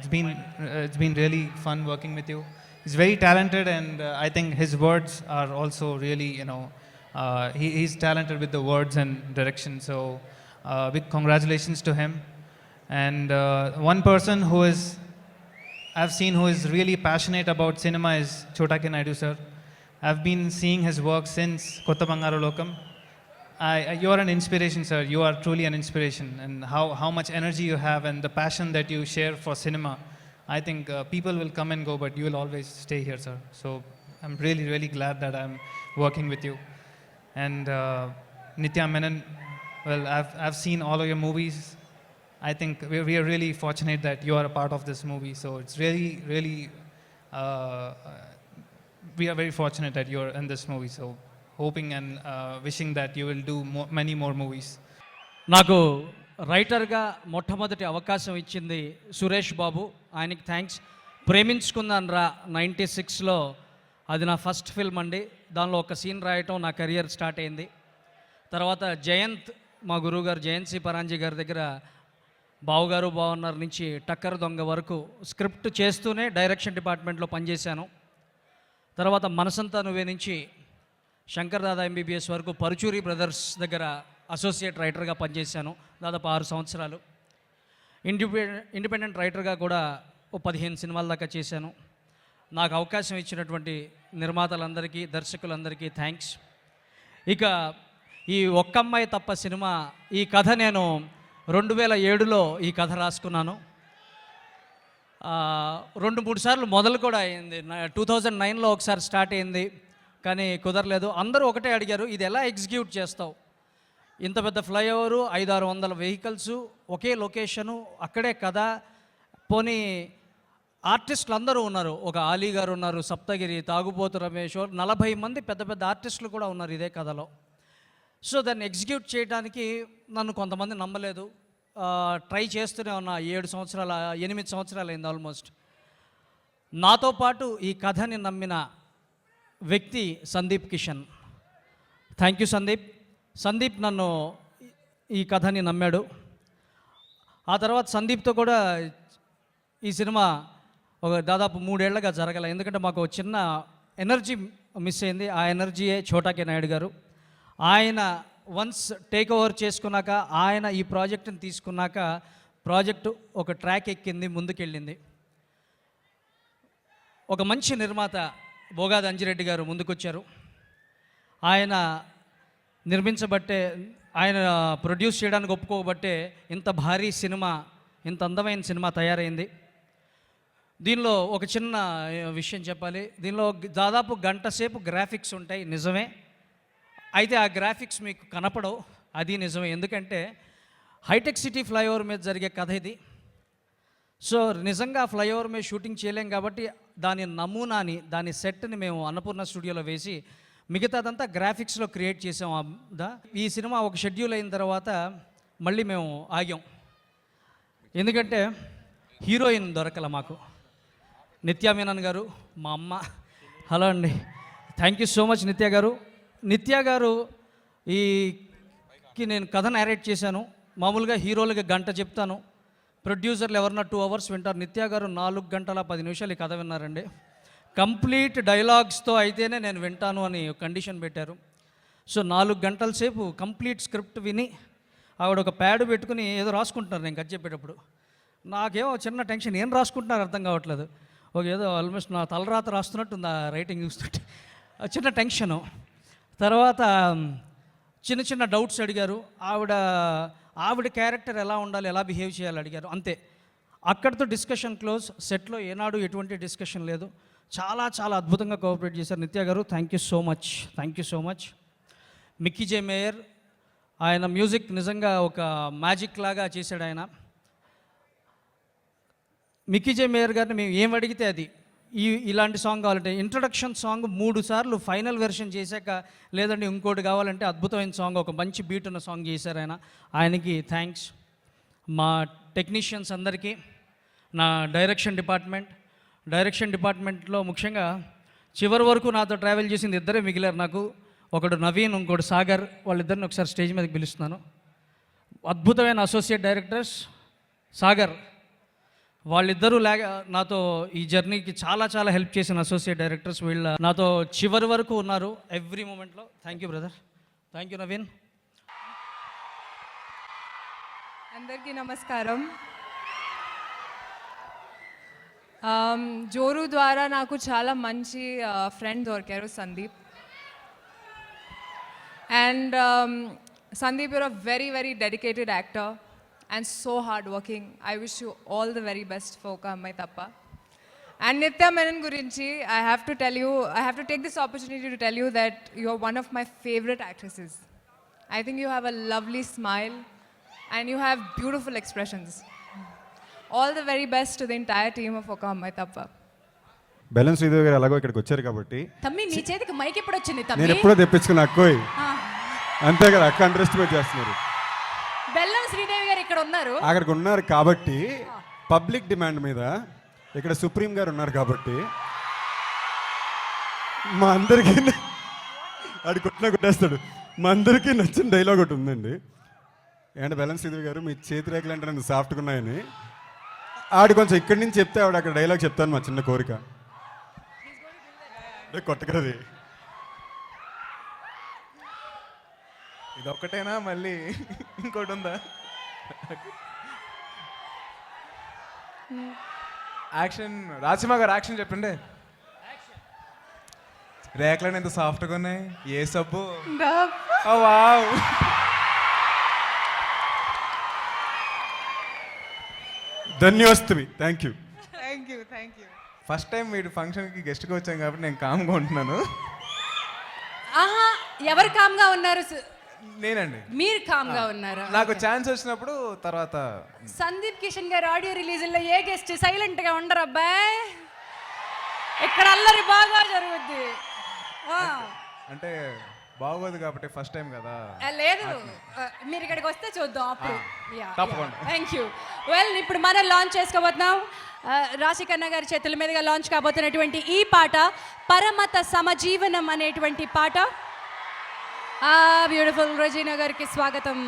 It's been really fun working with you. He's very talented, and I think his words are also really, he's talented with the words and direction. So big congratulations to him. And one person who I've seen who is really passionate about cinema is Chhota K Naidu sir. I've been seeing his work since Kotta Bangaru Lokam. You are an inspiration, sir. You are truly an inspiration. And how much energy you have and the passion that you share for cinema. I think people will come and go, but you will always stay here, sir. So I'm really, really glad that I'm working with you. And Nitya Menon, well, I've seen all of your movies. I think we are really fortunate that you are a part of this movie. So it's really, really, we are very fortunate that you're in this movie. So hoping and wishing that you will do many more movies. నాకు రైటర్గా మొట్టమొదటి అవకాశం ఇచ్చింది సురేష్ బాబు. ఆయనకి thanks. ప్రేమించుకుందాను రా 96లో అది నా first film అండి. దానిలో ఒక సీన్ రాయటం నా కెరియర్ స్టార్ట్ అయింది. తర్వాత జయంత్ మా గురువుగారు జయంతి పరాంజీ గారి దగ్గర బావుగారు బాగున్నారు నుంచి టక్కర్ దొంగ వరకు స్క్రిప్ట్ చేస్తూనే డైరెక్షన్ డిపార్ట్మెంట్లో పనిచేశాను. తర్వాత మనసంతా నువ్వే నుంచి శంకర్ దాదా ఎంబీబీఎస్ వరకు పరుచూరి బ్రదర్స్ దగ్గర అసోసియేట్ రైటర్గా పనిచేశాను దాదాపు 6 సంవత్సరాలు. ఇండిపెండెంట్ రైటర్గా కూడా 15 సినిమాల దాకా చేశాను. నాకు అవకాశం ఇచ్చినటువంటి నిర్మాతలందరికీ దర్శకులందరికీ థ్యాంక్స్. ఇక ఈ ఒక్క అమ్మాయి తప్ప సినిమా ఈ కథ నేను 2007లో ఈ కథ రాసుకున్నాను. 2-3 సార్లు మొదలు కూడా అయింది. 2009లో ఒకసారి స్టార్ట్ అయింది కానీ కుదరలేదు. అందరూ ఒకటే అడిగారు, ఇది ఎలా ఎగ్జిక్యూట్ చేస్తావు, ఇంత పెద్ద ఫ్లైఓవరు 500-600 వెహికల్స్ ఒకే లొకేషను అక్కడే కథ, పోనీ ఆర్టిస్టులు అందరూ ఉన్నారు, ఒక ఆలీ గారు ఉన్నారు, సప్తగిరి, తాగుబోతు రమేష్, 40 మంది పెద్ద పెద్ద ఆర్టిస్టులు కూడా ఉన్నారు ఇదే కథలో. సో దాన్ని ఎగ్జిక్యూట్ చేయడానికి నన్ను కొంతమంది నమ్మలేదు. ట్రై చేస్తూనే ఉన్నా. 8 సంవత్సరాలు అయింది ఆల్మోస్ట్. నాతో పాటు ఈ కథని నమ్మిన వ్యక్తి సందీప్ కిషన్. Thank you Sandeep. సందీప్ నన్ను ఈ కథని నమ్మాడు. ఆ తర్వాత సందీప్తో కూడా ఈ సినిమా ఒక దాదాపు 3 ఏళ్లుగా జరగల. ఎందుకంటే మాకు చిన్న ఎనర్జీ మిస్ అయింది. ఆ ఎనర్జీయే చోటాకే నాయుడు గారు. ఆయన వన్స్ టేక్ ఓవర్ చేసుకున్నాక, ఆయన ఈ ప్రాజెక్టుని తీసుకున్నాక ప్రాజెక్టు ఒక ట్రాక్ ఎక్కింది, ముందుకెళ్ళింది. ఒక మంచి నిర్మాత బోగాది అంజిరెడ్డి గారు ముందుకొచ్చారు. ఆయన నిర్మించబట్టే, ఆయన ప్రొడ్యూస్ చేయడానికి ఒప్పుకోబట్టే ఇంత భారీ సినిమా, ఇంత అందమైన సినిమా తయారైంది. దీనిలో ఒక చిన్న విషయం చెప్పాలి. దీనిలో దాదాపు 1 గంట సేపు గ్రాఫిక్స్ ఉంటాయి, నిజమే. అయితే ఆ గ్రాఫిక్స్ మీకు కనపడవు, అది నిజమే. ఎందుకంటే హైటెక్ సిటీ ఫ్లైఓవర్ మీద జరిగే కథ ఇది. సో నిజంగా ఫ్లైఓవర్ మీద షూటింగ్ చేయలేం కాబట్టి దాని నమూనాని, దాని సెట్ని మేము అన్నపూర్ణ స్టూడియోలో వేసి మిగతాదంతా గ్రాఫిక్స్లో క్రియేట్ చేసాం. ఈ సినిమా ఒక షెడ్యూల్ అయిన తర్వాత మళ్ళీ మేము ఆగాం. ఎందుకంటే హీరోయిన్ దొరకల మాకు. నిత్యా మీనన్ గారు, మా అమ్మ. హలో అండి, థ్యాంక్ యూ సో మచ్ నిత్య గారు. నిత్య గారు నేను కథ నేరేట్ చేశాను. మామూలుగా హీరోలకి 1 గంట చెప్తాను, ప్రొడ్యూసర్లు ఎవరన్నా 2 అవర్స్ వింటారు. నిత్య గారు 4 గంటల 10 నిమిషాలు ఈ కథ విన్నారండి. కంప్లీట్ డైలాగ్స్తో అయితేనే నేను వింటాను అని కండిషన్ పెట్టారు. సో 4 గంటల సేపు కంప్లీట్ స్క్రిప్ట్ విని ఆవిడ ఒక ప్యాడ్ పెట్టుకుని ఏదో రాసుకుంటున్నారు నేను కథ చెప్పేటప్పుడు. నాకేమో చిన్న టెన్షన్, ఏం రాసుకుంటున్నారు అర్థం కావట్లేదు. ఏదో ఆల్మోస్ట్ నా తలరాత రాస్తున్నట్టుంది ఆ రైటింగ్ చూస్తుంటే, చిన్న టెన్షను. తర్వాత చిన్న చిన్న డౌట్స్ అడిగారు. ఆవిడ క్యారెక్టర్ ఎలా ఉండాలి, ఎలా బిహేవ్ చేయాలి అడిగారు, అంతే. అక్కడితో డిస్కషన్ క్లోజ్. సెట్లో ఏనాడు ఎటువంటి డిస్కషన్ లేదు. చాలా చాలా అద్భుతంగా కోఆపరేట్ చేశారు నిత్య గారు. Thank you so much, thank you so much. Mickey J mayor, ఆయన మ్యూజిక్ నిజంగా ఒక మ్యాజిక్ లాగా చేశాడు ఆయన. మిక్కీ జే మేయర్ గారిని మేము ఏం అడిగితే అది, ఇలాంటి సాంగ్ కావాలంటే, ఇంట్రడక్షన్ సాంగ్ 3 సార్లు ఫైనల్ వెర్షన్ చేశాక, లేదంటే ఇంకోటి కావాలంటే అద్భుతమైన సాంగ్, ఒక మంచి బీట్ ఉన్న సాంగ్ చేశారు ఆయన. ఆయనకి థ్యాంక్స్. మా టెక్నీషియన్స్ అందరికీ, నా డైరెక్షన్ డిపార్ట్మెంట్లో ముఖ్యంగా చివరి వరకు నాతో ట్రావెల్ చేసింది 2 మిగిలారు నాకు. ఒకడు నవీన్, ఇంకోటి సాగర్. వాళ్ళిద్దరిని ఒకసారి స్టేజ్ మీదకి పిలుస్తున్నాను. అద్భుతమైన అసోసియేట్ డైరెక్టర్స్ సాగర్, వాళ్ళిద్దరూ నాతో ఈ జర్నీకి చాలా చాలా హెల్ప్ చేసిన అసోసియేట్ డైరెక్టర్స్. నాతో చివరి వరకు ఉన్నారు ఎవ్రీ మూమెంట్లో. Thank you brother, thank you Naveen. అందరికీ నమస్కారం. జోరు ద్వారా నాకు చాలా మంచి ఫ్రెండ్ దొరికారు, Sandeep. And Sandeep, you're a very, very dedicated actor and so hardworking. I wish you all the very best for Oka Ammayi Tappa. And Nithya Menon gurinchi, I have to take this opportunity to tell you that you're one of my favorite actresses. I think you have a lovely smile and you have beautiful expressions. All the very best to the entire team of Oka Ammayi Tappa. బెలన్ శ్రీదేవి గారు ఎలాగో ఇక్కడికి వచ్చారు కాబట్టి, తమ్మి నీ చేతికి mic ఎప్పుడు వచ్చింది తమ్మి? నేను ఎప్పుడో తెప్పించుకున్నా అక్కోయ్, అంతే కదా. అక్క అండర్ ఎస్టిమేట్ చేస్తున్నారు. బెల్లం శ్రీదేవి గారు ఇక్కడ ఉన్నారు, అక్కడికి ఉన్నారు కాబట్టి, పబ్లిక్ డిమాండ్ మీద ఇక్కడ సుప్రీం గారు ఉన్నారు కాబట్టి, మా అందరికీ ఆడు కొట్టేస్తాడు. మా అందరికీ నచ్చిన డైలాగ్ ఒకటి ఉందండి. ఏంటంటే బెలన్ శ్రీదేవి గారు మీ చేతి రేఖలు అంటే నన్ను సాఫ్ట్గా ఉన్నాయని ఆవిడ కొంచెం ఇక్కడి నుంచి చెప్తే ఆవిడ అక్కడ డైలాగ్ చెప్తాను మా చిన్న కోరిక కొట్టకది ఇది ఒక్కటేనా మళ్ళీ ఇంకోటి ఉందా? యాక్షన్ రాజసింహ గారు యాక్షన్ చెప్పండి. రేఖలను ఎంత సాఫ్ట్గా ఉన్నాయి, ఏ సబ్బు? వావ్. ధన్యవాస్తువి. Thank you. ఫస్ట్ టైం వీడి ఫంక్షన్కి గెస్ట్గా వచ్చాం కాబట్టి నేను కామ్గా ఉంటున్నాను. ఆహా, ఎవరు కామ్గా ఉన్నారు? నేనండి. మీరు కామ్గా ఉన్నారా? నాకు ఛాన్స్ వచ్చినప్పుడు తర్వాత సందీప్ కిషన్ గారు ఆడియో రిలీజుల్లో ఏ గెస్ట్ సైలెంట్గా ఉండరు అబ్బాయి. ఇక్కడ అల్లరి బాగా జరుగుద్ది. అంటే బాగోదు కాబట్టి ఫస్ట్ టైం కదా. లేదు, మీరు ఇక్కడికి వస్తే చూద్దాం అప్పుడు. తప్పకుండా. Thank you. వెల్, ఇప్పుడు మనం లాంచ్ చేసుకోబోతున్నాం. రాశికన్న గారి చేతుల మీదుగా లాంచ్ కాబోతున్నటువంటి ఈ పాట పరమత సమజీవనం అనేటువంటి పాట. బ్యూటిఫుల్ రజీనా గారికి స్వాగతం.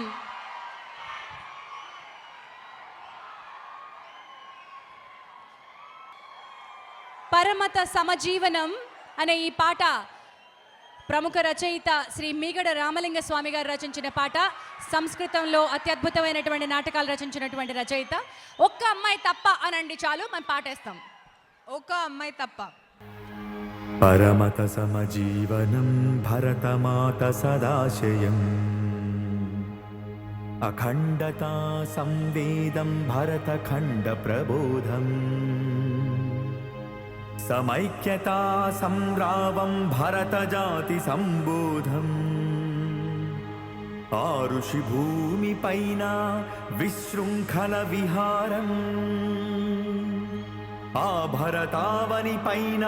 పరమత సమజీవనం అనే ఈ పాట ప్రముఖ రచయిత శ్రీ మీగడ రామలింగ స్వామి గారు రచించిన పాట. సంస్కృతంలో అత్యద్భుతమైనటువంటి నాటకాలు రచించినటువంటి రచయిత. ఒక్క అమ్మాయి తప్ప అనండి చాలు, మనం పాటేస్తాం. ఒక్క అమ్మాయి తప్ప. పరమత సమజీవనం భరతమాత సదాశయం అఖండతా సంవేదం భరతఖండ ప్రబోధం సమైక్యతా సంగ్రామం భరతజాతి సంబోధం ఆరుషి భూమి పైన విశృంఖల విహారం ఆ భరతావని పైన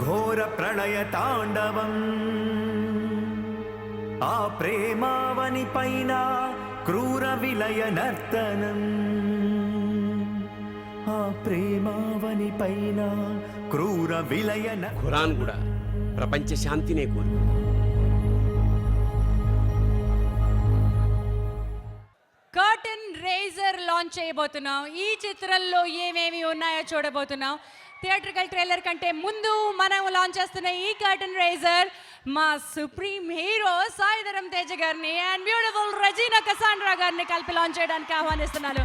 ఘోర ప్రళయ తాండవం ఆ ప్రేమావని పైన క్రూర విలయ నర్తనం ఆ ప్రేమావని పైన క్రూర విలయ ఖురాన్ కూడా ప్రపంచ శాంతినే కోరు. కర్టన్ రేజర్ లాంచ్ చేయబోతున్నాం. ఈ చిత్రంలో ఏమేమి ఉన్నాయో చూడబోతున్నాం. థియేట్రికల్ ట్రైలర్ కంటే ముందు మనం లాంచ్ చేస్తున్న ఈ కర్టన్ రేజర్ మా సుప్రీం హీరో సాయిధరం తేజ గారిని అండ్ బ్యూటిఫుల్ రజీనా కసాండ్రా గారిని కలిపి లాంచ్ చేయడానికి ఆహ్వానిస్తున్నాను.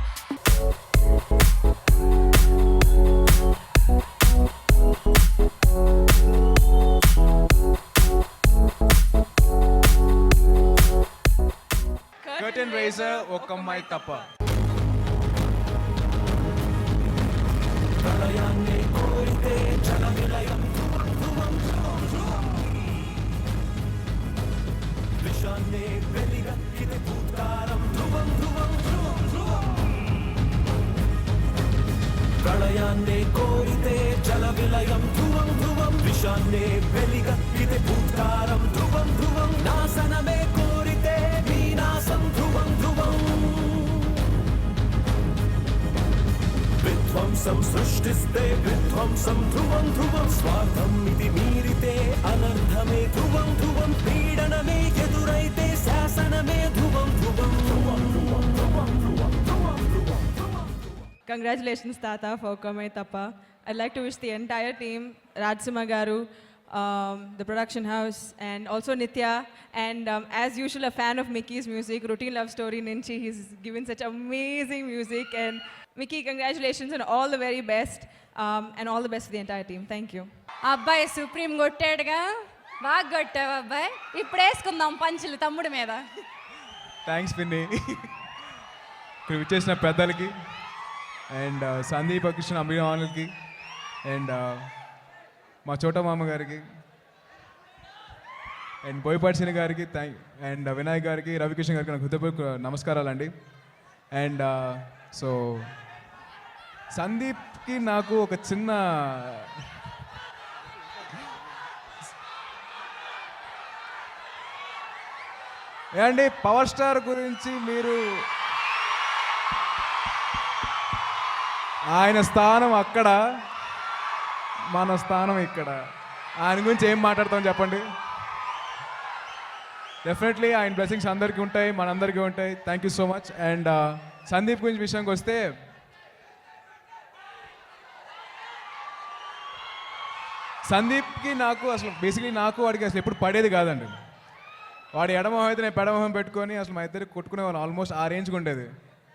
కర్టన్ రైజర్ ఒక్క అమ్మాయి తప్ప. ప్రళయాన్నే కోరితే జల విలయం ధ్రువం ధ్రువం విషాన్నే వెలిగక్కితే భూత్కారం ధ్రువం ధ్రువం నాశనమే కోరితే వినాశం ధ్రువం ధ్రువం విధ్వంసం సృష్టిస్తే విధ్వంసం ధ్రువం ధ్రువం స్వార్థం ఇది మీరితే అనర్థమే ధ్రువం ధ్రువం పీడనమే ఎదురైతే శాసనమే ధ్రువం ధ్రువం ధ్రువం ధ్రువం ధ్రువం ధ్రువం ధ్రువం ధ్రువం. Congratulations, Tata, for Kamai Tappa. I'd like to wish the entire team, Rajsimha Garu, the production house, and also Nitya, and as usual, a fan of Mickey's music, Routine Love Story Ninchi. He's given such amazing music, and Mickey, congratulations and all the very best, and all the best to the entire team. Thank you. అబ్బాయి supreme కొట్టాడుగా, బాగా కొట్టావు అబ్బాయి. ఇప్పుడు వేసుకుందాం పంచులు తమ్ముడి మీద. Thanks పిన్ని. ఇక్కడ విచ్చేసిన పెద్దలకి అండ్ సందీప్ కృష్ణ అభిమానులకి అండ్ మా చోట మామ గారికి అండ్ బోయపాటి గారికి అండ్ వినాయక్ గారికి రవికృష్ణ గారికి నాకు హృదయపూర్వక నమస్కారాలండి. అండ్ సో సందీప్కి నాకు ఒక చిన్న ఏమండి పవర్ స్టార్ గురించి మీరు ఆయన స్థానం అక్కడ, మన స్థానం ఇక్కడ. ఆయన గురించి ఏం మాట్లాడతాం చెప్పండి. డెఫినెట్లీ ఆయన బ్లెస్సింగ్స్ అందరికీ ఉంటాయి, మనందరికీ ఉంటాయి. Thank you so much. And Sandeep గురించి విషయానికి వస్తే, సందీప్కి నాకు అసలు బేసిక్లీ నాకు వాడికి అసలు ఎప్పుడు పడేది కాదండి. వాడు ఎడమొహం అయితే నేను పెడమొహం పెట్టుకొని అసలు మా ఇద్దరికి కొట్టుకునేవాళ్ళం. ఆల్మోస్ట్ ఆ రేంజ్కి ఉండేది.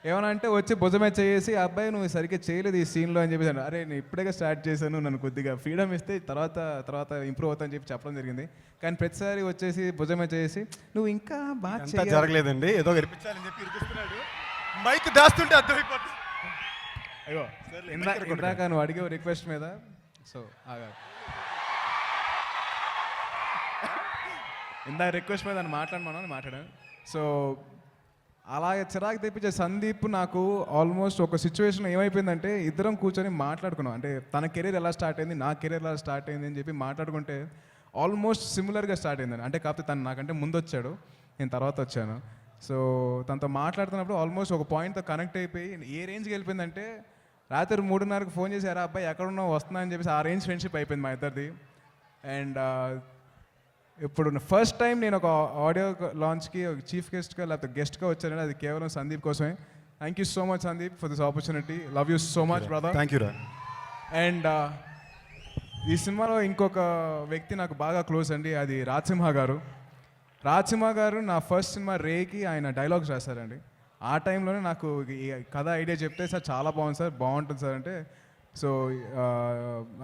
ఏమన్నా అంటే వచ్చి భుజమే చేసి, అబ్బాయి నువ్వు సరిగ్గా చేయలేదు ఈ సీన్లో అని చెప్పేసి, అరే నేను ఇప్పుడే స్టార్ట్ చేశాను, నన్ను కొద్దిగా ఫ్రీడమ్ ఇస్తే తర్వాత ఇంప్రూవ్ అవుతా అని చెప్పి చెప్పడం జరిగింది. కానీ ప్రతిసారి వచ్చేసి భుజమే చేసి నువ్వు ఇంకా బాగా అంతా జరగలేదండి, ఏదో ఇరిపించాలని చెప్పి ఇరిపిస్తున్నాడు. మైక్ దాస్తుంటే అర్థమైపోతుంది. అయ్యో ఇందాక నువ్వు అడిగే రిక్వెస్ట్ మీద, సో ఇందాక రిక్వెస్ట్ మీద నన్ను మాట్లాడాను. సో అలాగే చిరాకు తెప్పించే సందీప్ నాకు ఆల్మోస్ట్ ఒక సిచ్యువేషన్ ఏమైపోయిందంటే, ఇద్దరం కూర్చొని మాట్లాడుకున్నాం. అంటే తన కెరీర్ ఎలా స్టార్ట్ అయింది, నా కెరీర్ ఎలా స్టార్ట్ అయింది అని చెప్పి మాట్లాడుకుంటే ఆల్మోస్ట్ సిమిలర్గా స్టార్ట్ అయిందండి. అంటే కాకపోతే తను నాకంటే ముందు వచ్చాడు, నేను తర్వాత వచ్చాను. సో తనతో మాట్లాడుతున్నప్పుడు ఆల్మోస్ట్ ఒక పాయింట్తో కనెక్ట్ అయిపోయి ఏ రేంజ్కి వెళ్ళిపోయిందంటే, రాత్రి 3:30కి ఫోన్ చేసి, అరే అబ్బాయి ఎక్కడున్నావు వస్తున్నా అని చెప్పేసి ఆ రేంజ్ ఫ్రెండ్షిప్ అయిపోయింది మా ఇద్దరిది. అండ్ ఇప్పుడు ఫస్ట్ టైం నేను ఒక ఆడియో లాంచ్కి ఒక చీఫ్ గెస్ట్గా లేకపోతే గెస్ట్గా వచ్చానండి, అది కేవలం సందీప్ కోసమే. Thank you so much Sandeep for this opportunity. Love you so much brother. Thank you రా. అండ్ ఈ సినిమాలో ఇంకొక వ్యక్తి నాకు బాగా క్లోజ్ అండి, అది రాజసింహ గారు. రాజసింహ గారు నా ఫస్ట్ సినిమా రేకి ఆయన డైలాగ్స్ రాశారండి. ఆ టైంలోనే నాకు ఈ కథ ఐడియా చెప్తే, సార్ చాలా బాగుంది సార్, బాగుంటుంది సార్ అంటే, so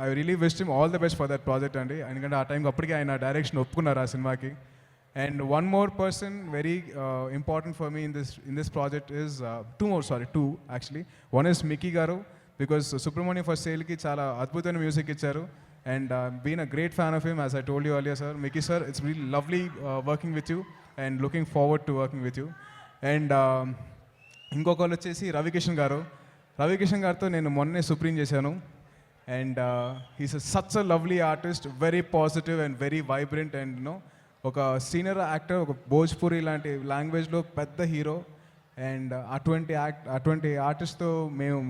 I really wish him all the best for that project అండి. ఎందుకంటే ఆ టైంకి అప్పటికి ఆయన డైరెక్షన్ ఒప్పుకున్నారు ఆ సినిమాకి. And one more person very important for me in this project is two actually. One is Mickey గారు, బికాస్ సుబ్రహ్మణ్యం ఫర్ సేల్కి చాలా అద్భుతమైన మ్యూజిక్ ఇచ్చారు. And been a great fan of him, as I told you earlier sir. Mickey sir, it's really lovely working with you and looking forward to working with you. And ఇంకొకళ్ళు వచ్చేసి రవికిషన్ గారు. రవికిషన్ గారితో నేను మొన్నే సుప్రీం చేశాను. And he's such a lovely artist, very positive and very vibrant. And you know ఒక senior actor, ఒక భోజ్పురి లాంటి లాంగ్వేజ్లో పెద్ద హీరో. అండ్ అటువంటి ఆర్టిస్ట్తో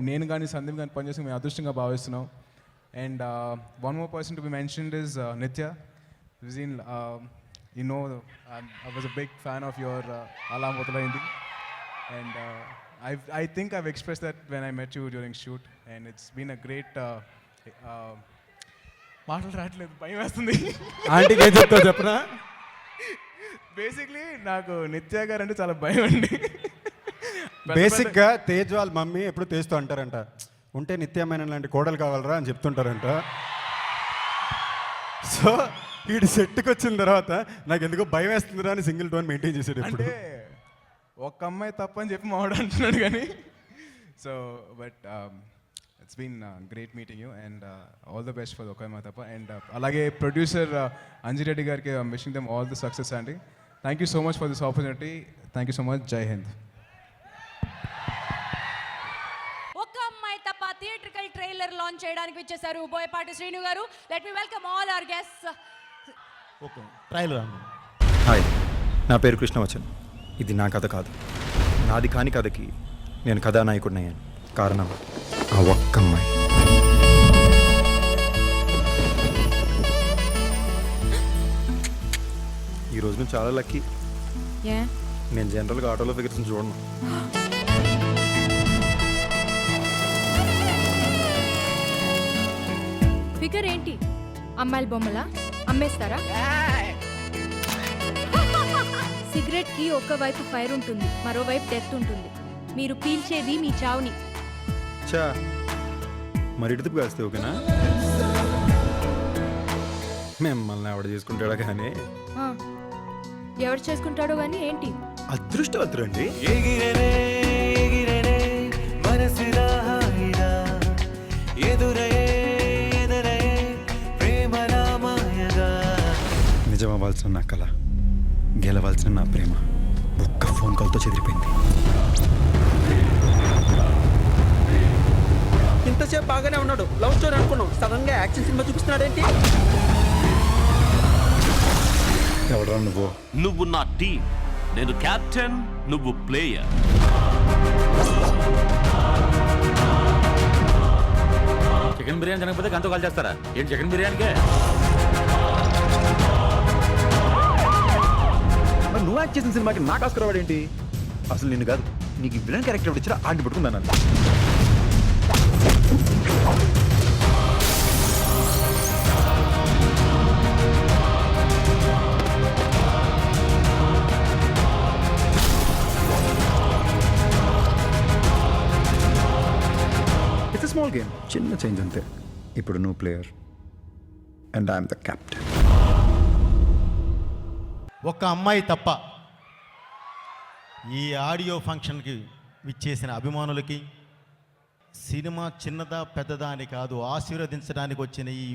నేను కానీ సందీప్ కానీ పనిచేసి మేము అదృష్టంగా భావిస్తున్నాం. And one more person to be mentioned is నిత్య. You know, I was a big fan of your Ala Modalaindi. And I think I've expressed that when I met you during shoot. And it's been a great... మాటలు రావట్లేదు, భయం వేస్తుంది. ఆంటీకి ఏం చెప్తావు చెప్పరా? Basically నాకు నిత్య గారు అంటే చాలా భయం అండి. బేసిక్గా తేజ్ వాళ్ళ మమ్మీ ఎప్పుడు తేజుతో అంటారంట, ఉంటే నిత్యమైన లాంటి కోడలు కావాలరా అని చెప్తుంటారంట. సో వీడి సెట్కి వచ్చిన తర్వాత నాకు ఎందుకో భయం వేస్తుందిరా అని సింగిల్ టోన్ మెయింటైన్ చేసాడు. అంటే ఒక అమ్మాయి తప్పని చెప్పి మావాడు అంటున్నాడు కానీ. So but it's been great meeting you and all the best for Oka Ammayi Tappa. And అలాగే ప్రొడ్యూసర్ అంజిరెడ్డి గారికి wishing them all the success అండి. Thank you so much for this opportunity. Thank you so much. జై హింద్. ఒక్క అమ్మాయి తప్ప థియేట్రికల్ ట్రైలర్ లాంచ్ చేయడానికి వచ్చేసారు బోయపాటి శ్రీను గారు. Let me welcome all our guests. Okay trailer. Hi, నా పేరు కృష్ణవచన్. ఇది నా కథ కాదు, నాది కాని కథకి నేను కథానాయకుడినయ్యాను. కారణం ఆ ఒక్క అమ్మాయి. ఈరోజు నేను చాలా లక్కీ. నేను జనరల్గా ఆటోలో ఫిగర్స్ చూడను. ఫిగర్ ఏంటి? అమ్మాయిల బొమ్మలా అమ్మేస్తారా? సిగరెట్కి ఒకవైపు ఫైర్ ఉంటుంది, మరోవైపు డెత్ ఉంటుంది. మీరు పీల్చేది మీ చావుని. చా మరి ఇటుపు కాస్తే ఓకేనా? మిమ్మల్ని ఎవడ చేసుకుంటాడా కానీ. ఎవరు చేసుకుంటాడో కానీ ఏంటి? అదృష్టవంతురండి. నిజమవ్వాల్సిన నా కళ, గెలవాల్సిన నా ప్రేమ ఒక్క ఫోన్ కాల్తో చెదిరిపోయింది. ఇంతసేపు బాగానే ఉన్నాడు, లవ్ స్టోరీ అనుకున్నాం, సడన్ గా యాక్షన్ సినిమా చూపిస్తున్నాడేంటి? ఎవడరా నువ్వు? నువ్వు నా టీం, నేను కెప్టెన్, నువ్వు ప్లేయర్. చికెన్ బిర్యానీ తినకపోతే గంతో కాల్ చేస్తారా ఏంటి? చికెన్ బిర్యానీకే నువ్వు యాక్ట్ చేసిన సినిమాకి నాకు ఆస్కర్ అవార్డు ఏంటి? అసలు నిన్ను కాదు, నీకు విలన్ క్యారెక్టర్ ఇచ్చినా ఆడిని పట్టుకున్నాను నన్ను. ఇట్స్ ఎ స్మాల్ గేమ్, చిన్న చేంజ్ అంతే. ఇప్పుడు నువ్వు player and I'm the captain. ఒక్క అమ్మాయి తప్ప ఈ ఆడియో ఫంక్షన్కి విచ్చేసిన అభిమానులకి, సినిమా చిన్నదా పెద్దదా అని కాదు, ఆశీర్వదించడానికి వచ్చిన ఈ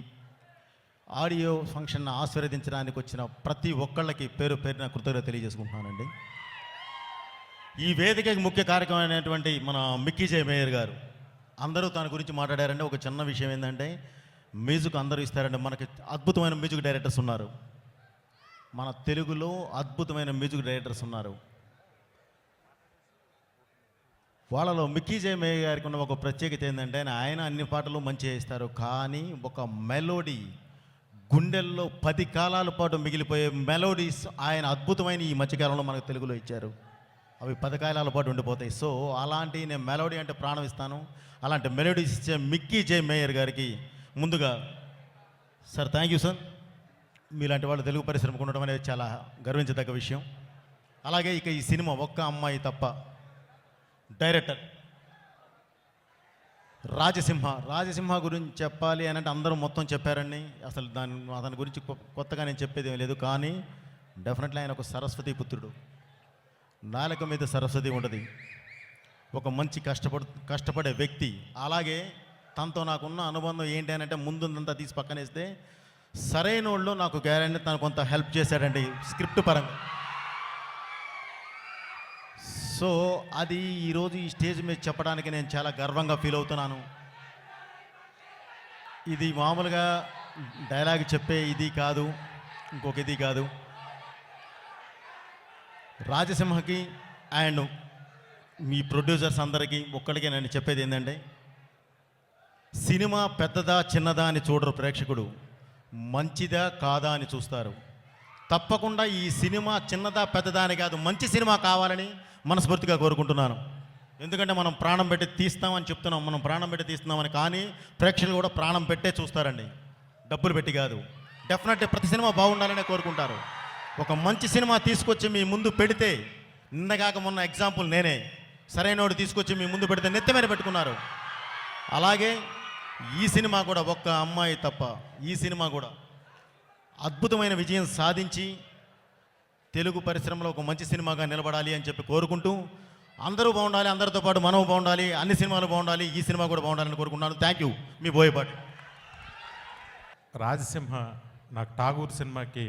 ఆడియో ఫంక్షన్ ఆశీర్వదించడానికి వచ్చిన ప్రతి ఒక్కళ్ళకి పేరు పేరున కృతజ్ఞత తెలియజేసుకుంటున్నానండి. ఈ వేదికకి ముఖ్య కార్యక్రమమైనటువంటి మన మిక్కీ జే మేయర్ గారు అందరూ తన గురించి మాట్లాడారంటే ఒక చిన్న విషయం ఏంటంటే మ్యూజిక్ అందరూ ఇస్తారంటే మనకి అద్భుతమైన మ్యూజిక్ డైరెక్టర్స్ ఉన్నారు. మన తెలుగులో అద్భుతమైన మ్యూజిక్ డైరెక్టర్స్ ఉన్నారు. వాళ్ళలో మిక్కీ జే మే గారికి ఉన్న ఒక ప్రత్యేకత ఏంటంటే ఆయన అన్ని పాటలు మంచిగా ఇస్తారు, కానీ ఒక మెలోడీ గుండెల్లో 10 కాలాల పాటు మిగిలిపోయే మెలోడీస్ ఆయన అద్భుతమైన ఈ మధ్యకాలంలో మనకు తెలుగులో ఇచ్చారు. అవి 10 కాలాల పాటు ఉండిపోతాయి. సో అలాంటి నేను మెలోడీ అంటే ప్రాణం ఇస్తాను. అలాంటి మెలోడీస్ ఇచ్చే మిక్కీ జే మేయర్ గారికి ముందుగా సార్ థ్యాంక్ యూ సార్. మీలాంటి వాళ్ళు తెలుగు పరిశ్రమకు ఉండడం అనేది చాలా గర్వించదగ్గ విషయం. అలాగే ఇక ఈ సినిమా ఒక్క అమ్మాయి తప్ప డైరెక్టర్ రాజసింహ గురించి చెప్పాలి అని అంటే అందరూ మొత్తం చెప్పారండి. అసలు అతని గురించి కొత్తగా నేను చెప్పేది ఏం లేదు. కానీ డెఫినెట్లీ ఆయన ఒక సరస్వతి పుత్రుడు. నాలుక మీద సరస్వతి ఉంటుంది. ఒక మంచి కష్టపడే వ్యక్తి. అలాగే తనతో నాకున్న అనుబంధం ఏంటి అని అంటే ముందుందంతా తీసి పక్కనేస్తే సరైన వాళ్ళు నాకు గ్యారెంటీ తను కొంత హెల్ప్ చేశాడండి స్క్రిప్ట్ పరంగా. సో అది ఈరోజు ఈ స్టేజ్ మీద చెప్పడానికి నేను చాలా గర్వంగా ఫీల్ అవుతున్నాను. ఇది మామూలుగా డైలాగ్ చెప్పే ఇది కాదు, ఇంకొక ఇది కాదు. రాజసింహకి అండ్ మీ ప్రొడ్యూసర్స్ అందరికీ ఒక్కడికే నేను చెప్పేది ఏంటంటే సినిమా పెద్దదా చిన్నదా అని చూడరు ప్రేక్షకుడు, మంచిదా కాదా అని చూస్తారు. తప్పకుండా ఈ సినిమా చిన్నదా పెద్దదా అని కాదు, మంచి సినిమా కావాలని మనస్ఫూర్తిగా కోరుకుంటున్నాను. ఎందుకంటే మనం ప్రాణం పెట్టి తీస్తామని చెప్తున్నాం, మనం ప్రాణం పెట్టి తీస్తున్నామని, కానీ ప్రేక్షకులు కూడా ప్రాణం పెట్టే చూస్తారండి, డబ్బులు పెట్టి కాదు. డెఫినెట్లీ ప్రతి సినిమా బాగుండాలనే కోరుకుంటారు. ఒక మంచి సినిమా తీసుకొచ్చి మీ ముందు పెడితే, నిన్నగాక మొన్న ఎగ్జాంపుల్ నేనే, సరైనోడు తీసుకొచ్చి మీ ముందు పెడితే నెత్తి మీద పెట్టుకున్నారు. అలాగే ఈ సినిమా కూడా ఒక్క అమ్మాయి తప్ప ఈ సినిమా కూడా అద్భుతమైన విజయం సాధించి తెలుగు పరిశ్రమలో ఒక మంచి సినిమాగా నిలబడాలి అని చెప్పి కోరుకుంటూ, అందరూ బాగుండాలి, అందరితో పాటు మనం బాగుండాలి, అన్ని సినిమాలు బాగుండాలి, ఈ సినిమా కూడా బాగుండాలని కోరుకుంటున్నాను. Thank you. మీ బోయపాటి. రాజసింహ నాకు ఠాగూర్ సినిమాకి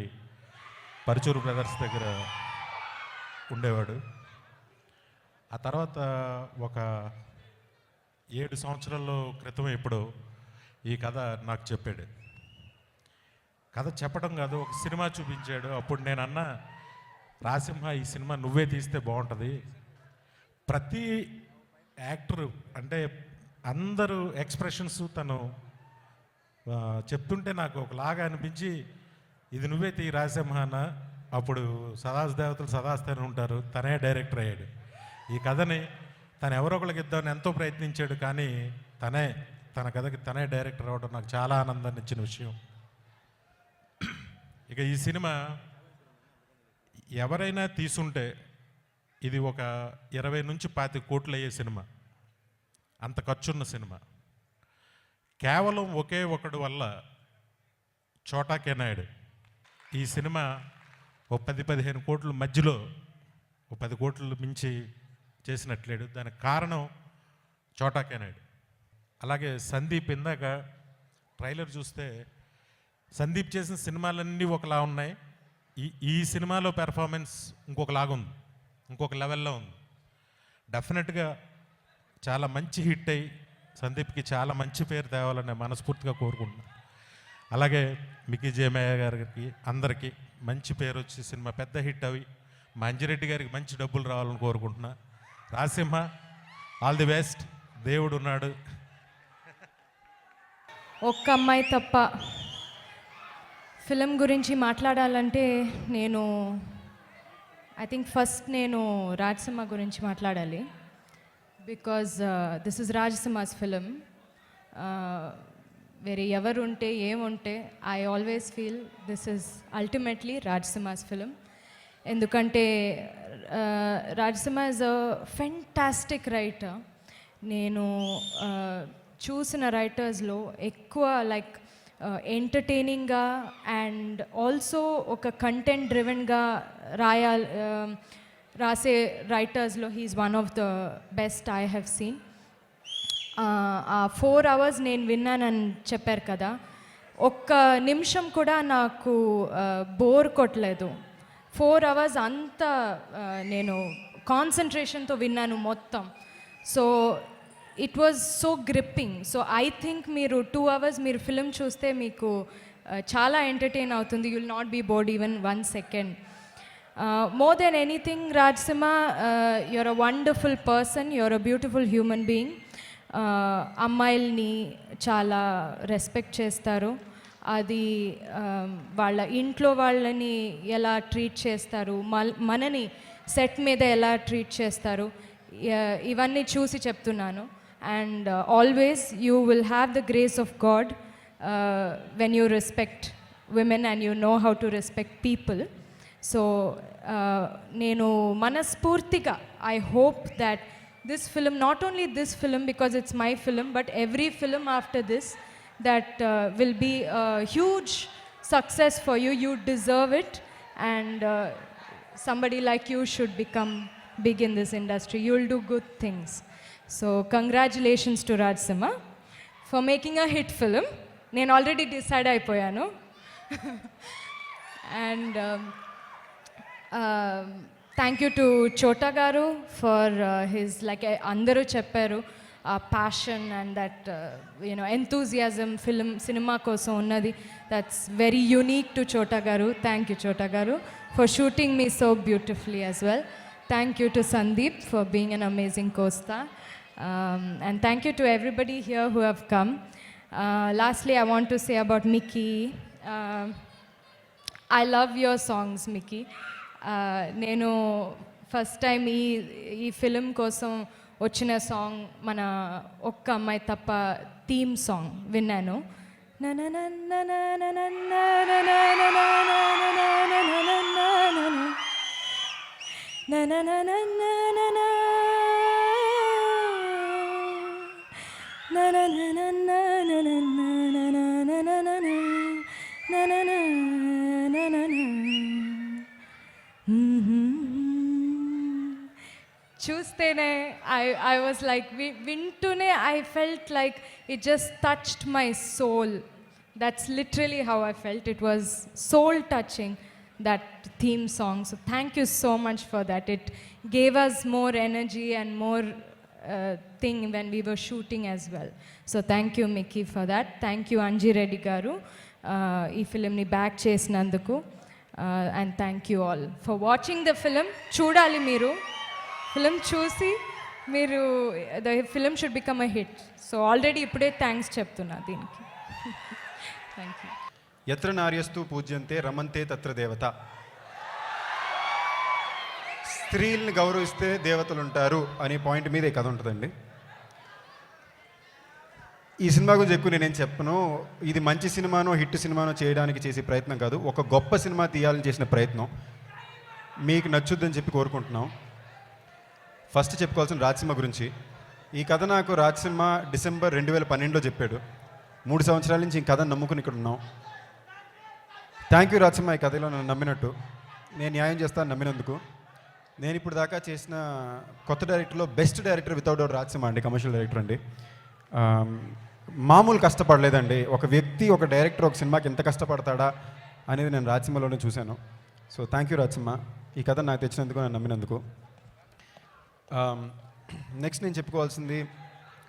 పరుచూరు బ్రదర్స్ దగ్గర ఉండేవాడు. ఆ తర్వాత ఒక 7 సంవత్సరాల క్రితం ఇప్పుడు ఈ కథ నాకు చెప్పాడు. కథ చెప్పడం కాదు, ఒక సినిమా చూపించాడు. అప్పుడు నేను అన్నా, రాజసింహ ఈ సినిమా నువ్వే తీస్తే బాగుంటుంది. ప్రతి యాక్టరు అంటే అందరూ ఎక్స్ప్రెషన్స్ తను చెప్తుంటే నాకు ఒకలాగా అనిపించి, ఇది నువ్వే తీ రాజసింహ అన్న. అప్పుడు దేవతలు సదాస్తని ఉంటారు, తనే డైరెక్టర్ అయ్యాడు. ఈ కథని తను ఎవరో ఒకరికి ఇద్దామని ఎంతో ప్రయత్నించాడు, కానీ తన కథకి తనే డైరెక్టర్ అవ్వడం నాకు చాలా ఆనందాన్ని ఇచ్చిన విషయం. ఇక ఈ సినిమా ఎవరైనా తీసుంటే ఇది ఒక 20 నుంచి 25 కోట్లు అయ్యే సినిమా, అంత ఖర్చున్న సినిమా. కేవలం ఒకే ఒకడు వల్ల, చోటా కే నాయుడు, ఈ సినిమా ఓ 10-15 కోట్ల మధ్యలో, ఓ 10 కోట్లు మించి చేసినట్లేడు. దానికి కారణం చోటా కే నాయుడు. అలాగే సందీప్, ఇందాక ట్రైలర్ చూస్తే సందీప్ చేసిన సినిమాలన్నీ ఒకలా ఉన్నాయి, ఈ సినిమాలో పెర్ఫార్మెన్స్ ఇంకొకలాగా ఉంది, ఇంకొక లెవెల్లో ఉంది. డెఫినెట్గా చాలా మంచి హిట్ అయ్యి సందీప్కి చాలా మంచి పేరు తేవాలని మనస్ఫూర్తిగా కోరుకుంటున్నాను. అలాగే మిక్కీ జే మేయర్ గారికి అందరికీ మంచి పేరు వచ్చి సినిమా పెద్ద హిట్ అవి మా అంజిరెడ్డి గారికి మంచి డబ్బులు రావాలని కోరుకుంటున్నా. రాజసింహ ఆల్ ది బెస్ట్, దేవుడు ఉన్నాడు. ఒక్క అమ్మాయి తప్ప ఫిలిం గురించి మాట్లాడాలంటే నేను ఐ థింక్ ఫస్ట్ నేను రాజసింహ గురించి మాట్లాడాలి because this is Rajasimha's film. వేరే ఎవరు ఉంటే ఏముంటే I always feel this is ultimately Rajasimha's film. ఎందుకంటే Rajasimha is a fantastic writer. నేను చూసిన రైటర్స్లో ఎక్కువ లైక్ ఎంటర్టైనింగ్గా అండ్ ఆల్సో ఒక కంటెంట్ డ్రివెన్గా రాసే రైటర్స్లో he's one of the best I have seen. ఆ 4 hours నేను విన్నానని చెప్పారు కదా, ఒక్క నిమిషం కూడా నాకు బోర్ కొట్టలేదు. 4 hours అంతా నేను కాన్సన్ట్రేషన్తో విన్నాను మొత్తం. So it was so gripping. So I think మీరు 2 hours మీరు ఫిలిం చూస్తే మీకు చాలా ఎంటర్టైన్ అవుతుంది. You will not be bored even 1 second. More than anything Rajasimha, you're a wonderful person, you're a beautiful human being. అమ్మాయిల్ని చాలా రెస్పెక్ట్ చేస్తారు. అది వాళ్ళ ఇంట్లో వాళ్ళని ఎలా ట్రీట్ చేస్తారు, మనని సెట్ మీద ఎలా ట్రీట్ చేస్తారు, ఇవన్నీ చూసి చెప్తున్నాను. And always you will have the grace of God when you respect women and you know how to respect people. So నేను మనస్ఫూర్తిగా I hope that this film, not only this film because it's my film, but every film after this that will be a huge success for you. You deserve it, and somebody like you should become big in this industry. You will do good things. So congratulations to Rajsimha for making a hit film. నేను already decide అయిపోయాను. And thank you to చోటా గారు for his like అందరూ చెప్పారు ఆ passion and that enthusiasm cinema కోసం ఉన్నది. That's very unique to చోటా గారు. థ్యాంక్ యూ చోటా గారు for shooting me so beautifully as well. Thank you to Sandeep for being an amazing co-star. And thank you to everybody here who have come. Lastly, I want to say about Mickey. I love your songs, Mickey. నేను first time ఈ film కోసం వచ్చిన song మన ఒక్క అమ్మాయి తప్ప theme song విన్నాను. చూస్తేనే ఐ వాజ్ లైక్ వింటూనే I felt like it just touched my soul. That's literally how I felt. It was soul touching, that theme song. So thank you so much for that. It gave us more energy and more thing when we were shooting as well. So thank you Mickey for that. Thank you Anji Reddy garu ee film ni back chesinanduku. And thank you all for watching the film. Chudali meeru film chusi meeru the film should become a hit. So already ipude thanks cheptunna deeniki. Thank you. ఎత్ర నార్యస్తు పూజ్యంతే రమంతే తత్ర దేవత. స్త్రీల్ని గౌరవిస్తే దేవతలు ఉంటారు అనే point మీద ఈ కథ ఉంటుందండి. ఈ సినిమా గురించి ఎక్కువ నేనేం చెప్పను. ఇది మంచి సినిమానో హిట్ సినిమానో చేయడానికి చేసే ప్రయత్నం కాదు, ఒక గొప్ప సినిమా తీయాలని చేసిన ప్రయత్నం. మీకు నచ్చుద్దని చెప్పి కోరుకుంటున్నాం. ఫస్ట్ చెప్పుకోవాల్సిన రాజసింహ గురించి. ఈ కథ నాకు రాజసింహ డిసెంబర్ 2012లో చెప్పాడు. 3 సంవత్సరాల నుంచి ఈ కథను నమ్ముకుని ఇక్కడ ఉన్నాం. థ్యాంక్ యూ రాజసింహ, ఈ కథలో నన్ను నమ్మినట్టు. నేను న్యాయం చేస్తాను నమ్మినందుకు. నేను ఇప్పుడు దాకా చేసిన కొత్త డైరెక్టర్లో best director without doubt Rajasimha అండి, కమర్షియల్ డైరెక్టర్ అండి. మామూలు కష్టపడలేదండి. ఒక వ్యక్తి ఒక డైరెక్టర్ ఒక సినిమాకి ఎంత కష్టపడతాడా అనేది నేను రాజసింహలోనే చూశాను. సో థ్యాంక్ యూ రాజసింహ, ఈ కథ నాకు తెచ్చినందుకు, నన్ను నమ్మినందుకు. నెక్స్ట్ నేను చెప్పుకోవాల్సింది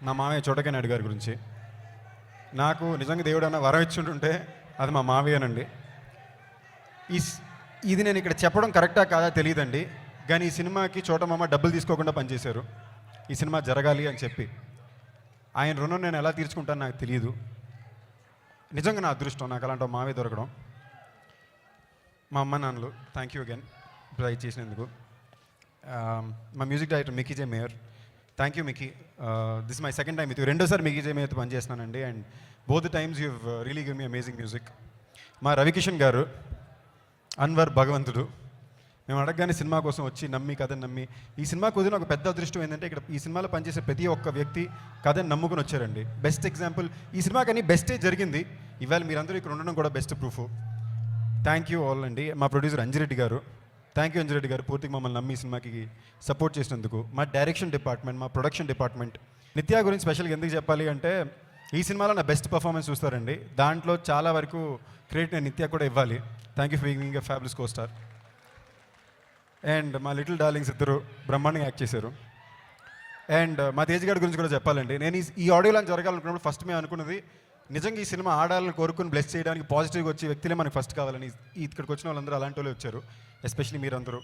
మా మామయ్య చోటకే నాయుడు గారి గురించి. నాకు నిజంగా దేవుడు అన్న వరం ఇచ్చుంటుంటే అది మా మావయ్యనండి. ఇది నేను ఇక్కడ చెప్పడం కరెక్టా కాదా తెలియదండి, కానీ ఈ సినిమాకి చోటమామ డబ్బులు తీసుకోకుండా పనిచేశారు ఈ సినిమా జరగాలి అని చెప్పి. ఆయన రుణం నేను ఎలా తీర్చుకుంటాను నాకు తెలియదు. నిజంగా నా అదృష్టం నాకు అలాంటి మావే దొరకడం. మా అమ్మ నాన్నలు థ్యాంక్ యూ అగైన్. ట్రై చేసినందుకు. మా music director Mickey J Meyer, thank you Mickey. This my second time with you. రెండోసారి మికీ జే మేయర్తో పనిచేస్తున్నానండి, and both times you really give me amazing music. మా రవికిషన్ గారు, అన్వర్ భగవంతుడు, మేము అడగగానే సినిమా కోసం వచ్చి నమ్మి కథను నమ్మి, ఈ సినిమా కుదిరిన ఒక పెద్ద అదృష్టం ఏంటంటే ఇక్కడ ఈ సినిమాలో పనిచేసే ప్రతి ఒక్క వ్యక్తి కథను నమ్ముకుని వచ్చారండి. బెస్ట్ ఎగ్జాంపుల్, ఈ సినిమాకని బెస్టే జరిగింది. ఇవాళ మీరందరూ ఇక్కడ ఉండడం కూడా best proof. Thank you all అండి. మా ప్రొడ్యూసర్ అంజిరెడ్డి గారు, థ్యాంక్ యూ అంజిరెడ్డి గారు, పూర్తిగా మమ్మల్ని నమ్మి ఈ సినిమాకి సపోర్ట్ చేసినందుకు. మా డైరెక్షన్ డిపార్ట్మెంట్, మా ప్రొడక్షన్ డిపార్ట్మెంట్. నిత్య గురించి స్పెషల్గా ఎందుకు చెప్పాలి అంటే, ఈ సినిమాలో నా బెస్ట్ పర్ఫార్మెన్స్ చూస్తారండి. దాంట్లో చాలా వరకు క్రెడిట్ నేను నిత్య కూడా ఇవ్వాలి. Thank you for giving a fabulous co-star. And మా లిటిల్ డార్లింగ్స్ ఇద్దరు బ్రహ్మాండంగా యాక్ట్ చేశారు. అండ్ మా తేజ్ గారి గురించి కూడా చెప్పాలండి. నేను ఈ ఆడియో లాంచ్ జరగాలనుకున్నప్పుడు ఫస్ట్ మేము అనుకున్నది, నిజంగా ఈ సినిమా ఆడాలని కోరుకుని బ్లెస్ చేయడానికి పాజిటివ్గా వచ్చే వ్యక్తులే మనకు ఫస్ట్ కావాలని. ఇక్కడికి వచ్చిన వాళ్ళందరూ అలాంటి వాళ్ళే వచ్చారు, ఎస్పెషల్లీ మీరందరూ.